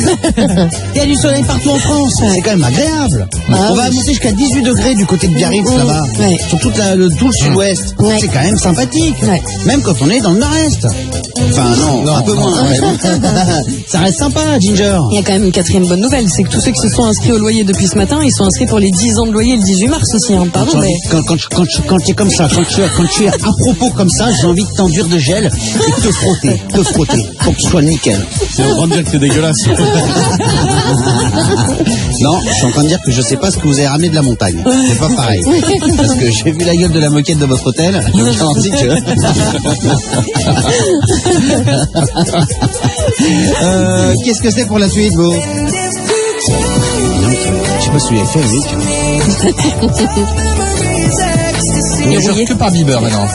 Il y a du soleil partout en France, c'est quand même agréable. On va monter jusqu'à 18 degrés du côté de Biarritz là-bas, sur tout le sud-ouest. C'est quand même sympathique, même quand on est dans le nord-est. Enfin non, un peu moins. Mais bon. Ça reste sympa, Ginger. Il y a quand même une 4e bonne nouvelle, c'est que tous ceux qui se sont inscrits au loyer depuis ce matin, ils sont inscrits pour les 10 ans de loyer le 18 mars aussi. Hein. Pardon, mais... Quand tu es comme ça, quand tu es à propos comme ça, j'ai envie de t'enduire de gel et te frotter, pour que tu sois nickel. C'est en train de dire que t'es dégueulasse. Non, je suis en train de dire que je sais pas ce que vous avez ramené de la montagne. C'est pas pareil. Parce que j'ai vu la gueule de la moquette de votre hôtel. Je m'en dis que... Qu'est-ce que c'est pour la suite, vous? Je sais pas si vous l'avez fait, Eric. Il ne jure que par Bieber maintenant.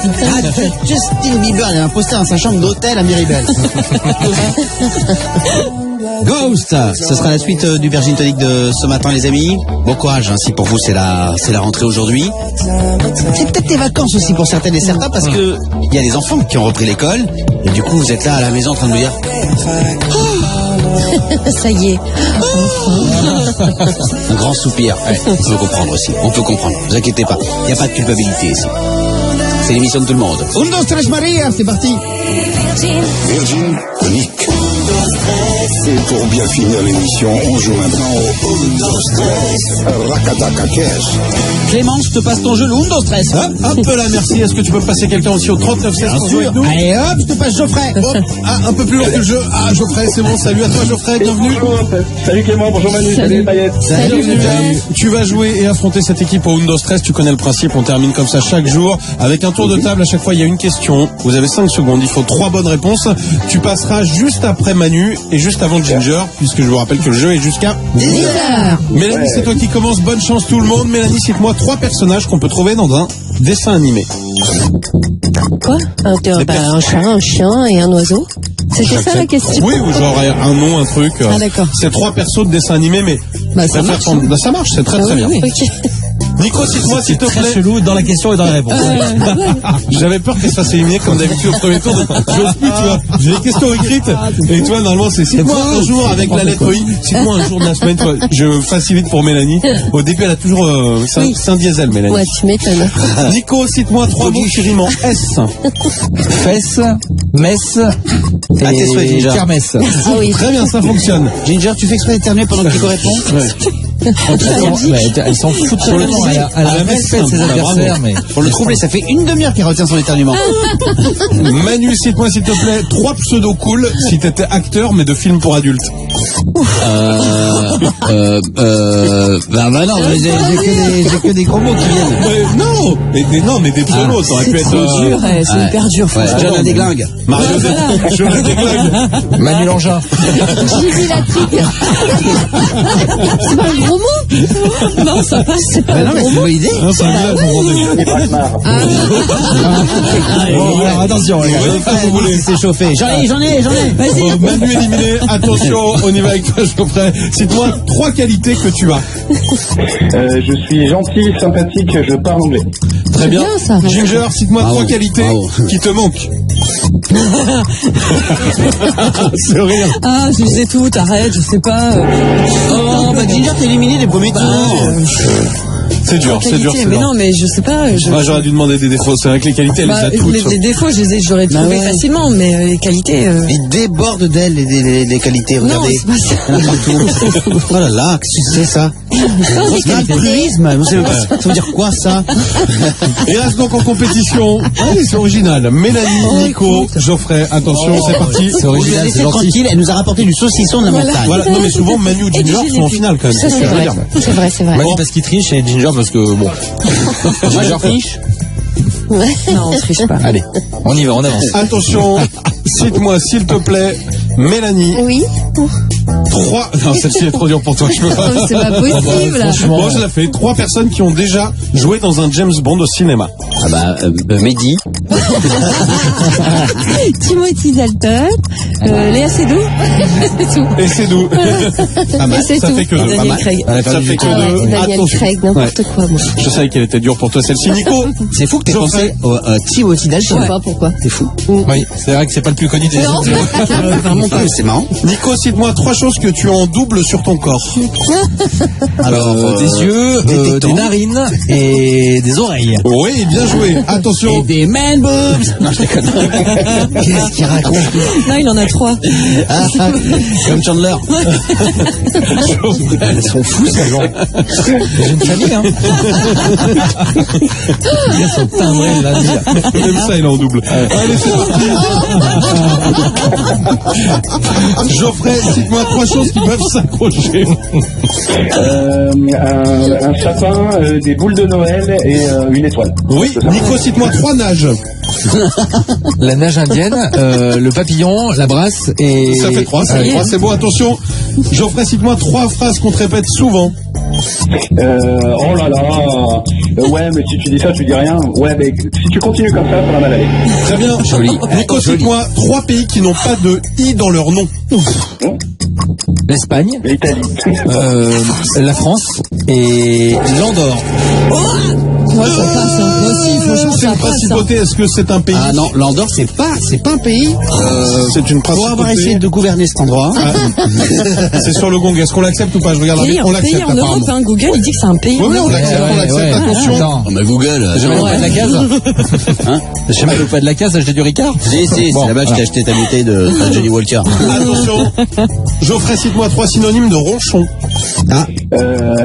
Justin Bieber, il a un poster dans sa chambre d'hôtel à Miribel. Ghost, ce sera la suite du Virgin Tonic de ce matin, les amis. Bon courage, hein, si pour vous c'est la rentrée aujourd'hui. C'est peut-être des vacances aussi pour certaines et certains parce que il y a des enfants qui ont repris l'école et du coup vous êtes là à la maison en train de vous dire Ça y est. un grand soupir. Ouais, on peut comprendre aussi. On peut comprendre. Ne vous inquiétez pas. Il n'y a pas de culpabilité ici. C'est l'émission de tout le monde. Un, dos, tres, Maria, c'est parti. Virgin Tonic. Et pour bien finir l'émission, on joue maintenant au Undo Stress Rakataka Cash. Clémence, je te passe ton jeu, le Undo Stress. Hop là, merci. Est-ce que tu peux passer quelqu'un aussi au 39-16 pour jouer avec nous? Allez hop, je te passe Geoffrey. Hop. Ah, un peu plus loin que le jeu. Ah, Geoffrey, c'est bon. Salut à toi, Geoffrey. Bienvenue. Salut Clément, bonjour Manu, salut les paillettes. Salut. Tu vas jouer et affronter cette équipe au Undo Stress. Tu connais le principe. On termine comme ça chaque jour avec un tour de table. À chaque fois, il y a une question. Vous avez 5 secondes. Il faut 3 bonnes réponses. Tu passeras juste après Manu. Manu et juste avant Ginger, puisque je vous rappelle que le jeu est jusqu'à 10h. Mélanie, c'est toi qui commence. Bonne chance tout le monde. Mélanie, cite-moi 3 personnages qu'on peut trouver dans un dessin animé. Quoi? Un chat, un chien et un oiseau. C'était ça la question? Oui, ou genre un nom, un truc. Ah d'accord. C'est 3 persos de dessin animé, mais ça marche. Ça marche, c'est très très bien. Okay. Nico, cite-moi s'il te plaît. Très chelou dans la question et dans la réponse. J'avais peur que ça s'élimine comme d'habitude au premier tour. J'ose plus, tu vois. J'ai des questions écrites. Et toi, normalement, c'est cite-moi un jour avec la lettre I. Cite-moi un jour de la semaine. Tu vois, je facilite pour Mélanie. Au début, elle a toujours un diesel, Mélanie. Ouais, tu m'étonnes. Nico, cite-moi 3 mots qui riment en S. Fesse, messe et kermesse. Ah oui. Très bien, ça fonctionne. Ginger, tu fais exprès d'éternuer pendant que Nico répond? Elle s'en fout sur le temps. Elle a respect de ses adversaires, mais pour le troubler, ça fait une demi-heure qu'elle retient son éternuement. Manu, cite-moi s'il te plaît 3 pseudo cool si t'étais acteur mais de films pour adultes. Bah non, j'ai que des gros mots qui viennent. Mais des pseudos, ça aurait pu être. C'est dur, c'est hyper dur. John a des glingues. Mario des glingues. Manu Langin. J'ai la trique. C'est pas un gros mot? Non, ça passe, c'est pas un Non, mais gros c'est une mot. bonne idée. Non, c'est un blague. Bon, alors attention, les gars. Vous voulez s'échauffer. J'en ai. Bon, Manu éliminé. Attention, on y va avec toi, Geoffrey. Cite-moi 3 qualités que tu as. Je suis gentil, sympathique, je parle anglais. Très bien. bien, ça. Ginger, cite-moi 3 qualités qui te manquent. C'est rire. Ah, je sais tout, arrête, je sais pas. Oh, bah Ginger, t'es éliminé des premiers tours. C'est dur, c'est dur. Mais non, mais je sais pas. J'aurais dû demander des défauts. C'est vrai que les qualités, elle les a toutes. Les défauts, j'aurais trouvé facilement, mais les qualités. Il déborde d'elle les qualités, regardez. Non, c'est pas ça. Oh là là, c'est ça. Altruisme, vous savez pas, ça veut dire quoi ça? Et reste donc en compétition. Allez, c'est original. Mélanie, Nico, Geoffrey, attention, c'est parti. C'est original, c'est tranquille, elle nous a rapporté du saucisson de la montagne. Voilà, non mais souvent Manu ou Ginger sont en finale quand même. Ça, c'est vrai. C'est vrai, c'est vrai. Manu parce qu'il triche et Ginger parce que bon. Ginger triche? Non, on triche pas. Allez, on y va, on avance. Attention, cite-moi s'il te plaît, Mélanie. Oui. 3. Non, celle-ci est trop dure pour toi, je peux pas. C'est pas possible. Franchement, moi je la fais. 3 personnes qui ont déjà joué dans un James Bond au cinéma. Ah bah, Mehdi. Timothy Dalton, Léa Seydoux, c'est tout. Et c'est doux. Pas mal. C'est Ça tout. fait que 2. Daniel Craig. Ça fait que Ah ouais, 2. Daniel Attention. Craig, n'importe quoi, moi. Je savais qu'elle était dure pour toi celle-ci. Nico. C'est fou que t'aies pensé au Timothy Je sais Dalton. pas pourquoi. C'est fou. Oui, c'est vrai que c'est pas le plus connu des Non. Vraiment pas. C'est marrant. Nico, cite-moi 3 choses que tu as en double sur ton corps. Alors, des yeux, des des tétons. narines et des oreilles. Oui, bien joué. Attention. Et des man boobs. Non, je déconne. Qu'est-ce qu'il raconte? Non, il en a 3. Ah, comme Chandler. Ils sont fous ces gens. J'ai une famille, hein. Ils sont timbrés là. Même ça, il est en double. Allez, c'est parti. Geoffrey, cite-moi 3 choses qui peuvent s'accrocher. Un sapin, des boules de Noël et une étoile. Oui, Nico, cite-moi 3 nages. La nage indienne, le papillon, la brasse et... Ça fait 3, c'est bon, attention. Geoffrey, cite-moi 3 phrases qu'on te répète souvent. Oh là là. Ouais, mais si tu dis ça, tu dis rien. Ouais, mais si tu continues comme ça va mal aller. Très bien. Joli. Nico, cite-moi 3 pays qui n'ont pas de I dans leur nom. L'Espagne, L'Italie. la France et l'Andorre. Moi, ça passe impossible. Franchement, C'est ça une passe. principauté, est-ce que c'est un pays? Ah non, l'Andorre, c'est pas un pays. C'est une Pour avoir essayé principauté. de gouverner cet endroit. C'est sur le gong. Est-ce qu'on l'accepte ou pas? Je regarde Il y avec. a On un pays l'accepte en Europe, apparemment. hein. Google, il dit que c'est un pays. Oui, oui, on en l'accepte, Europe. on l'accepte. Attention. Attends, Mais Google. j'ai même pas de la case. Hein? J'ai même pas de la case, acheté du Ricard. Si, c'est Bon, là-bas que je t'ai voilà. acheté ta bouteille de Johnny Walker. Attention. Geoffrey, cite-moi 3 synonymes de ronchon. Ah,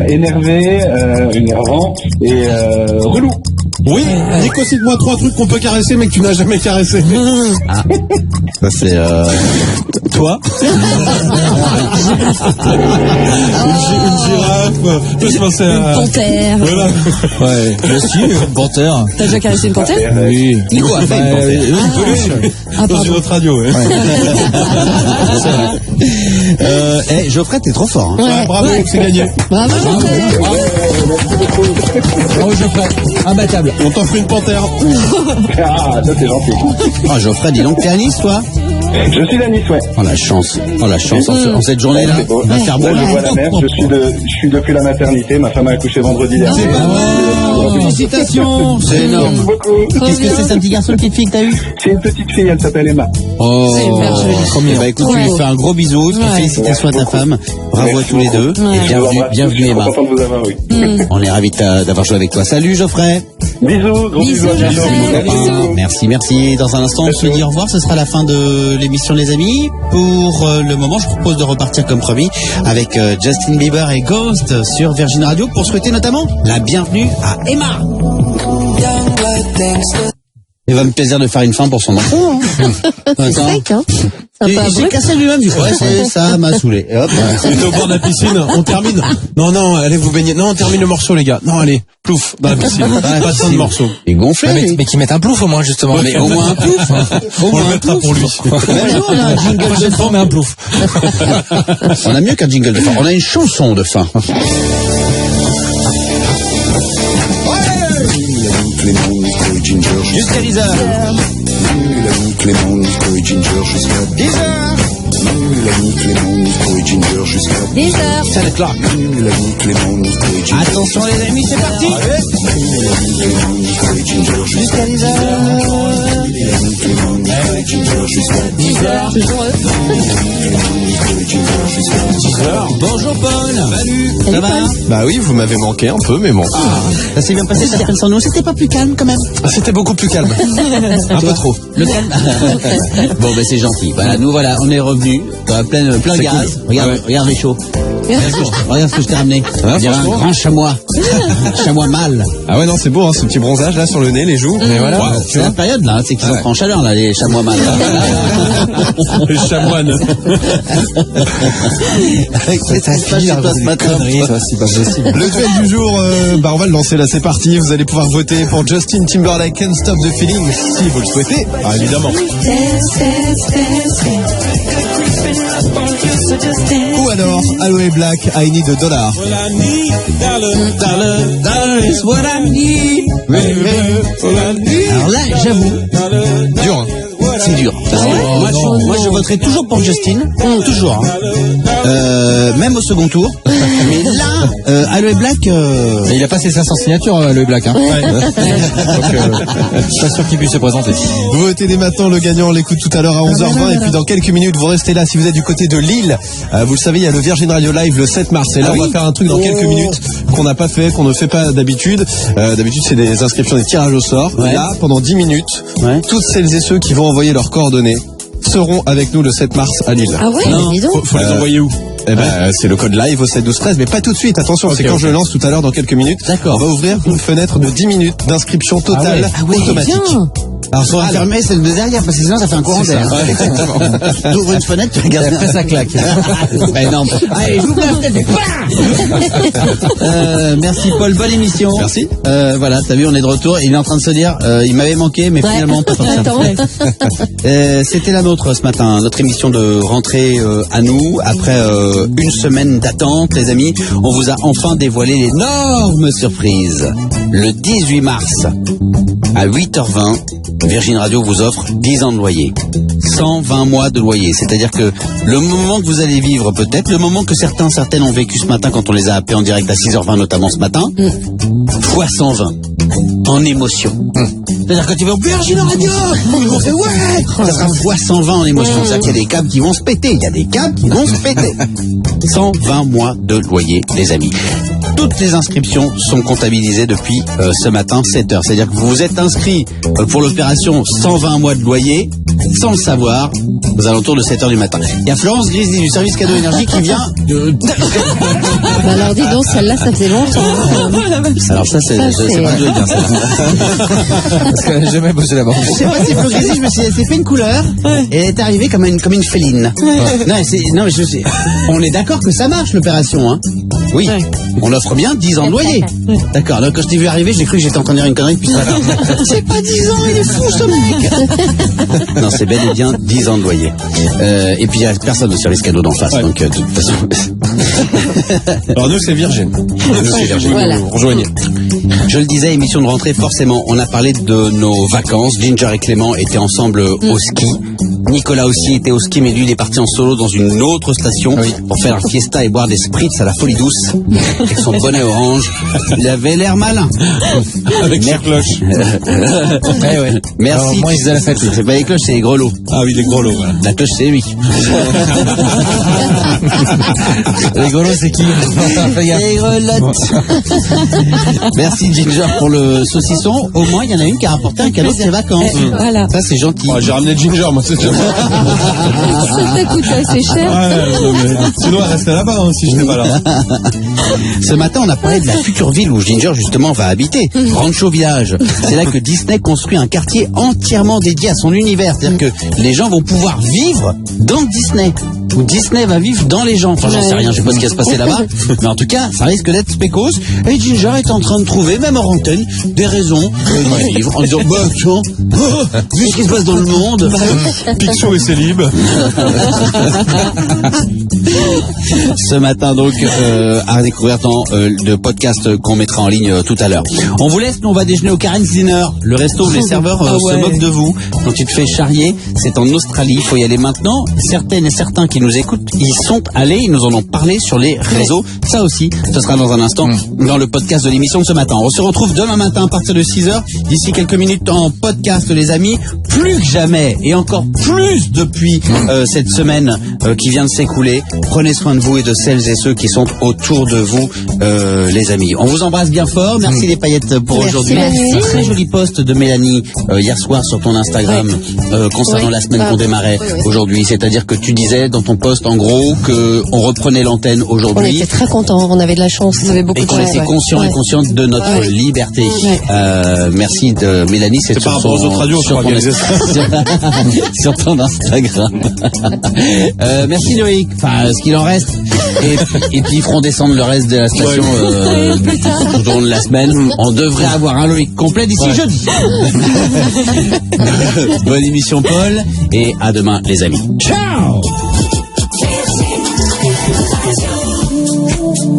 Énervé, énervant et relou. Oui. Nico, cite-moi 3 trucs qu'on peut caresser mais que tu n'as jamais caressé. ça c'est Toi. Une girafe. Je pensais Une à... panthère. Voilà. Ouais, je suis une panthère. T'as déjà caressé une panthère? Oui. Nico a fait une panthère. Une peluche. Ah, Dans pardon. une autre radio. Ouais. Geoffrey, t'es trop fort. Hein. Ouais. Bravo, Ouais. c'est gagné. Bravo, Geoffrey. Bravo Geoffrey, imbattable. On t'offre une panthère. Ah, ça c'est gentil. Ah, Geoffrey, dis donc, t'es à Nice, toi? Je suis à Nice, ouais. Oh la chance, en cette journée-là. C'est beau. Il va faire beau, Là, là. je vois la mer, je suis depuis la maternité, ma femme a accouché vendredi dernier. C'est pas vrai. Félicitations. C'est énorme. Merci beaucoup. Qu'est-ce que c'est un petit garçon, une petite fille que t'as eu? C'est une petite fille, elle s'appelle Emma. Oh, hyper joli. bah écoute, tu lui fais un gros bisou, félicitations à ta femme, bravo à tous les deux, et bienvenue Je Emma. suis content de vous avoir eu. On est ravis d'avoir joué avec toi. Salut Geoffrey. Bisous, gros bisous. Merci. Dans un instant, on se dit au revoir. Ce sera la fin de l'émission, les amis. Pour le moment, je propose de repartir comme promis avec Justin Bieber et Ghost sur Virgin Radio pour souhaiter notamment la bienvenue à Emma. Il va me plaisir de faire une fin pour son enfant. C'est sec, hein. Il s'est cassé lui-même, du coup. Ouais, ça m'a saoulé. Et hop. On était au bord de la piscine, on termine. Non, allez vous baigner. Non, on termine le morceau, les gars. Non, allez, plouf, dans la piscine. Pas de fin de morceau. Il est gonflé. Mais qu'ils mettent un plouf au moins, justement. Mais au moins un plouf. On le mettra pour lui. On a un jingle de fin, mais un plouf. On a mieux qu'un jingle de fin. On a une chanson de fin. Jusqu'à 10h. Mélanie, Clément, Nico et Ginger jusqu'à 10h. Mélanie, Clément, Nico et Ginger jusqu'à 10h. Ça va être là. Mélanie, Clément, Nico et Ginger. Attention les amis, c'est parti. Mélanie, Clément, Nico et Ginger Jusqu'à 10h. Mélanie, Clément, Nico et Ginger jusqu'à 10h. Toujours eux. Bonjour Paul. Salut. Ça va? Bah oui, vous m'avez manqué un peu, mais bon. Ça s'est bien passé, ça s'appelle sans nous. C'était pas plus calme quand même. C'était beaucoup plus calme. Un peu trop. Le calme. Bon, ben c'est gentil. Voilà, nous voilà, on est revenus. Plein C'est gaz. cool. Regarde les chaud. Regarde ce que je t'ai ramené. On dirait un grand chamois. Un chamois mâle. Ah ouais, non, c'est beau, hein, ce petit bronzage là sur le nez, les joues. Mais voilà. C'est la période là, c'est qu'ils sont en chaleur là, les chamois mâles. Les chamoines. Qu'est-ce qui se passe chez toi ce matin? Le duel du jour, on va le lancer là, c'est parti. Vous allez pouvoir voter pour Justin Timberlake, Can't Stop the Feeling, si vous le souhaitez. Ah, évidemment. Ou alors, Aloe Black, I Need a Dollar. Alors là, j'avoue, Dur, hein. c'est dur. Moi, je voterai toujours pour Justin, toujours. Hein. Même au second tour. Mais là, Aloe Black. Il a passé 500 signatures, le Black. Hein. Donc, je suis pas sûr qu'il puisse se présenter. Vous votez dès maintenant, le gagnant, on l'écoute tout à l'heure à 11h20 et puis dans quelques minutes vous restez là. Si vous êtes du côté de Lille, vous le savez, il y a le Virgin Radio Live le 7 mars et là on va faire un truc dans quelques minutes qu'on n'a pas fait, qu'on ne fait pas d'habitude. D'habitude c'est des inscriptions, des tirages au sort. Là, pendant 10 minutes, toutes celles et ceux qui vont envoyer leurs coordonnées seront avec nous le 7 mars à Lille. Ah ouais, dis donc. Faut les envoyer où? Eh ben, c'est le code live au 7 12 13, mais pas tout de suite. Attention, c'est quand je le lance tout à l'heure dans quelques minutes. D'accord. On va ouvrir une fenêtre de 10 minutes d'inscription totale automatique. Bien. Alors, faut fermer celle de derrière, parce que sinon, ça fait un courant d'air. Tu ouvres une fenêtre, tu regardes. Après, ça claque. Bah, énorme. Allez, j'ouvre la fenêtre, merci Paul, bonne émission. Merci. Voilà, t'as vu, on est de retour. Il est en train de se dire, il m'avait manqué, mais finalement, pas tant que ça. C'était la nôtre ce matin, notre émission de rentrée à nous. Après une semaine d'attente, les amis, on vous a enfin dévoilé l'énorme surprise. Le 18 mars, à 8h20, Virgin Radio vous offre 10 ans de loyer. 120 mois de loyer. C'est-à-dire que le moment que vous allez vivre, peut-être, le moment que certaines ont vécu ce matin quand on les a appelés en direct à 6h20, notamment ce matin, fois 120. En émotion. C'est-à-dire quand tu vas au Virgin Radio, ils vont faire ouais, ça sera fois 120 en émotion. C'est-à-dire qu'il y a des câbles qui vont se péter. Il y a des câbles qui vont se péter. 120 mois de loyer, les amis. Toutes les inscriptions sont comptabilisées depuis ce matin, 7h. C'est-à-dire que vous vous êtes inscrit pour l'opération 120 mois de loyer, sans le savoir, aux alentours de 7h du matin. Il y a Florence Grizzly du service cadeau énergie qui vient de... Bah alors dis donc, celle-là, ça fait longtemps. Alors ça, c'est pas de bien, celle-là. Parce qu'elle n'a jamais bossé là-bas. Je sais pas si Florence Grizzly, elle s'est fait une couleur, et elle est arrivée comme une féline. Non, mais on est d'accord que ça marche, l'opération, hein. Oui. On offre bien 10 ans de loyer. D'accord, donc quand je t'ai vu arriver, j'ai cru que j'étais en train de dire une connerie depuis ça. C'est pas 10 ans, il est fou ce mec. Non, c'est bel et bien 10 ans de loyer. Et puis il y a personne sur les cadeaux d'en face, donc de toute façon... Alors nous c'est Virgin. Voilà. Rejoignez. Je le disais, émission de rentrée, forcément, on a parlé de nos vacances. Ginger et Clément étaient ensemble au ski. Nicolas aussi était au ski, mais lui il est parti en solo dans une autre station pour faire un fiesta et boire des spritz à la Folie Douce avec son bonnet orange. Il avait l'air malin. Avec ses cloches. Ouais. Merci. Alors, moi, ils faisaient la fête. C'est pas les cloches, c'est les grelots. Ah oui, les grelots. Voilà. La cloche, c'est lui. Les grelots, c'est qui? Les grelottes. Merci Ginger pour le saucisson. Au moins, il y en a une qui a rapporté un cadeau de ses vacances. Voilà. Ça, c'est gentil. J'ai ramené Ginger, moi, c'est déjà. Ça t'a coûté assez cher. Sinon, elle restait là-bas si je n'étais pas là. Ce matin, on a parlé de la future ville où Ginger, justement, va habiter. Rancho Village. C'est là que Disney construit un quartier entièrement dédié à son univers. C'est-à-dire que les gens vont pouvoir vivre dans Disney. Où Disney va vivre dans les gens. Enfin, j'en sais rien, je sais pas ce qui va se passer là-bas. Mais en tout cas, ça risque d'être spécos. Et Ginger est en train de trouver, même hors antenne, des raisons de vivre. En disant, bah, tiens, vu ce qui se passe dans le monde. Picsou et Célib. Ce matin, donc, à découvrir dans le podcast qu'on mettra en ligne tout à l'heure. On vous laisse, nous on va déjeuner au Karen's Dinner, le resto où les serveurs se moquent de vous. Quand tu te fais charrier, c'est en Australie, il faut y aller maintenant. Certaines et certains qui nous écoutent, ils sont allés, ils nous en ont parlé sur les réseaux. Ça aussi, ce sera dans un instant dans le podcast de l'émission de ce matin. On se retrouve demain matin à partir de 6h. D'ici quelques minutes en podcast, les amis. Plus que jamais, et encore plus depuis cette semaine qui vient de s'écouler, prenez soin de vous et de celles et ceux qui sont autour de vous, les amis. On vous embrasse bien fort. Merci les paillettes pour aujourd'hui. Merci. Très joli post de Mélanie hier soir sur ton Instagram concernant la semaine qu'on démarrait aujourd'hui. C'est-à-dire que tu disais dans ton post en gros que on reprenait l'antenne On aujourd'hui. était très contents, on avait de la chance. On avait beaucoup Et qu'on était conscient et consciente de notre liberté. Merci de Mélanie, c'est par rapport aux autres radios sur ton sur ton Instagram. Merci Loïc, enfin ce qu'il en reste. Et puis ils feront descendre le reste de la station tout au long de la semaine. On devrait avoir un Loïc complet d'ici jeudi. Bonne émission Paul et à demain les amis. Ciao.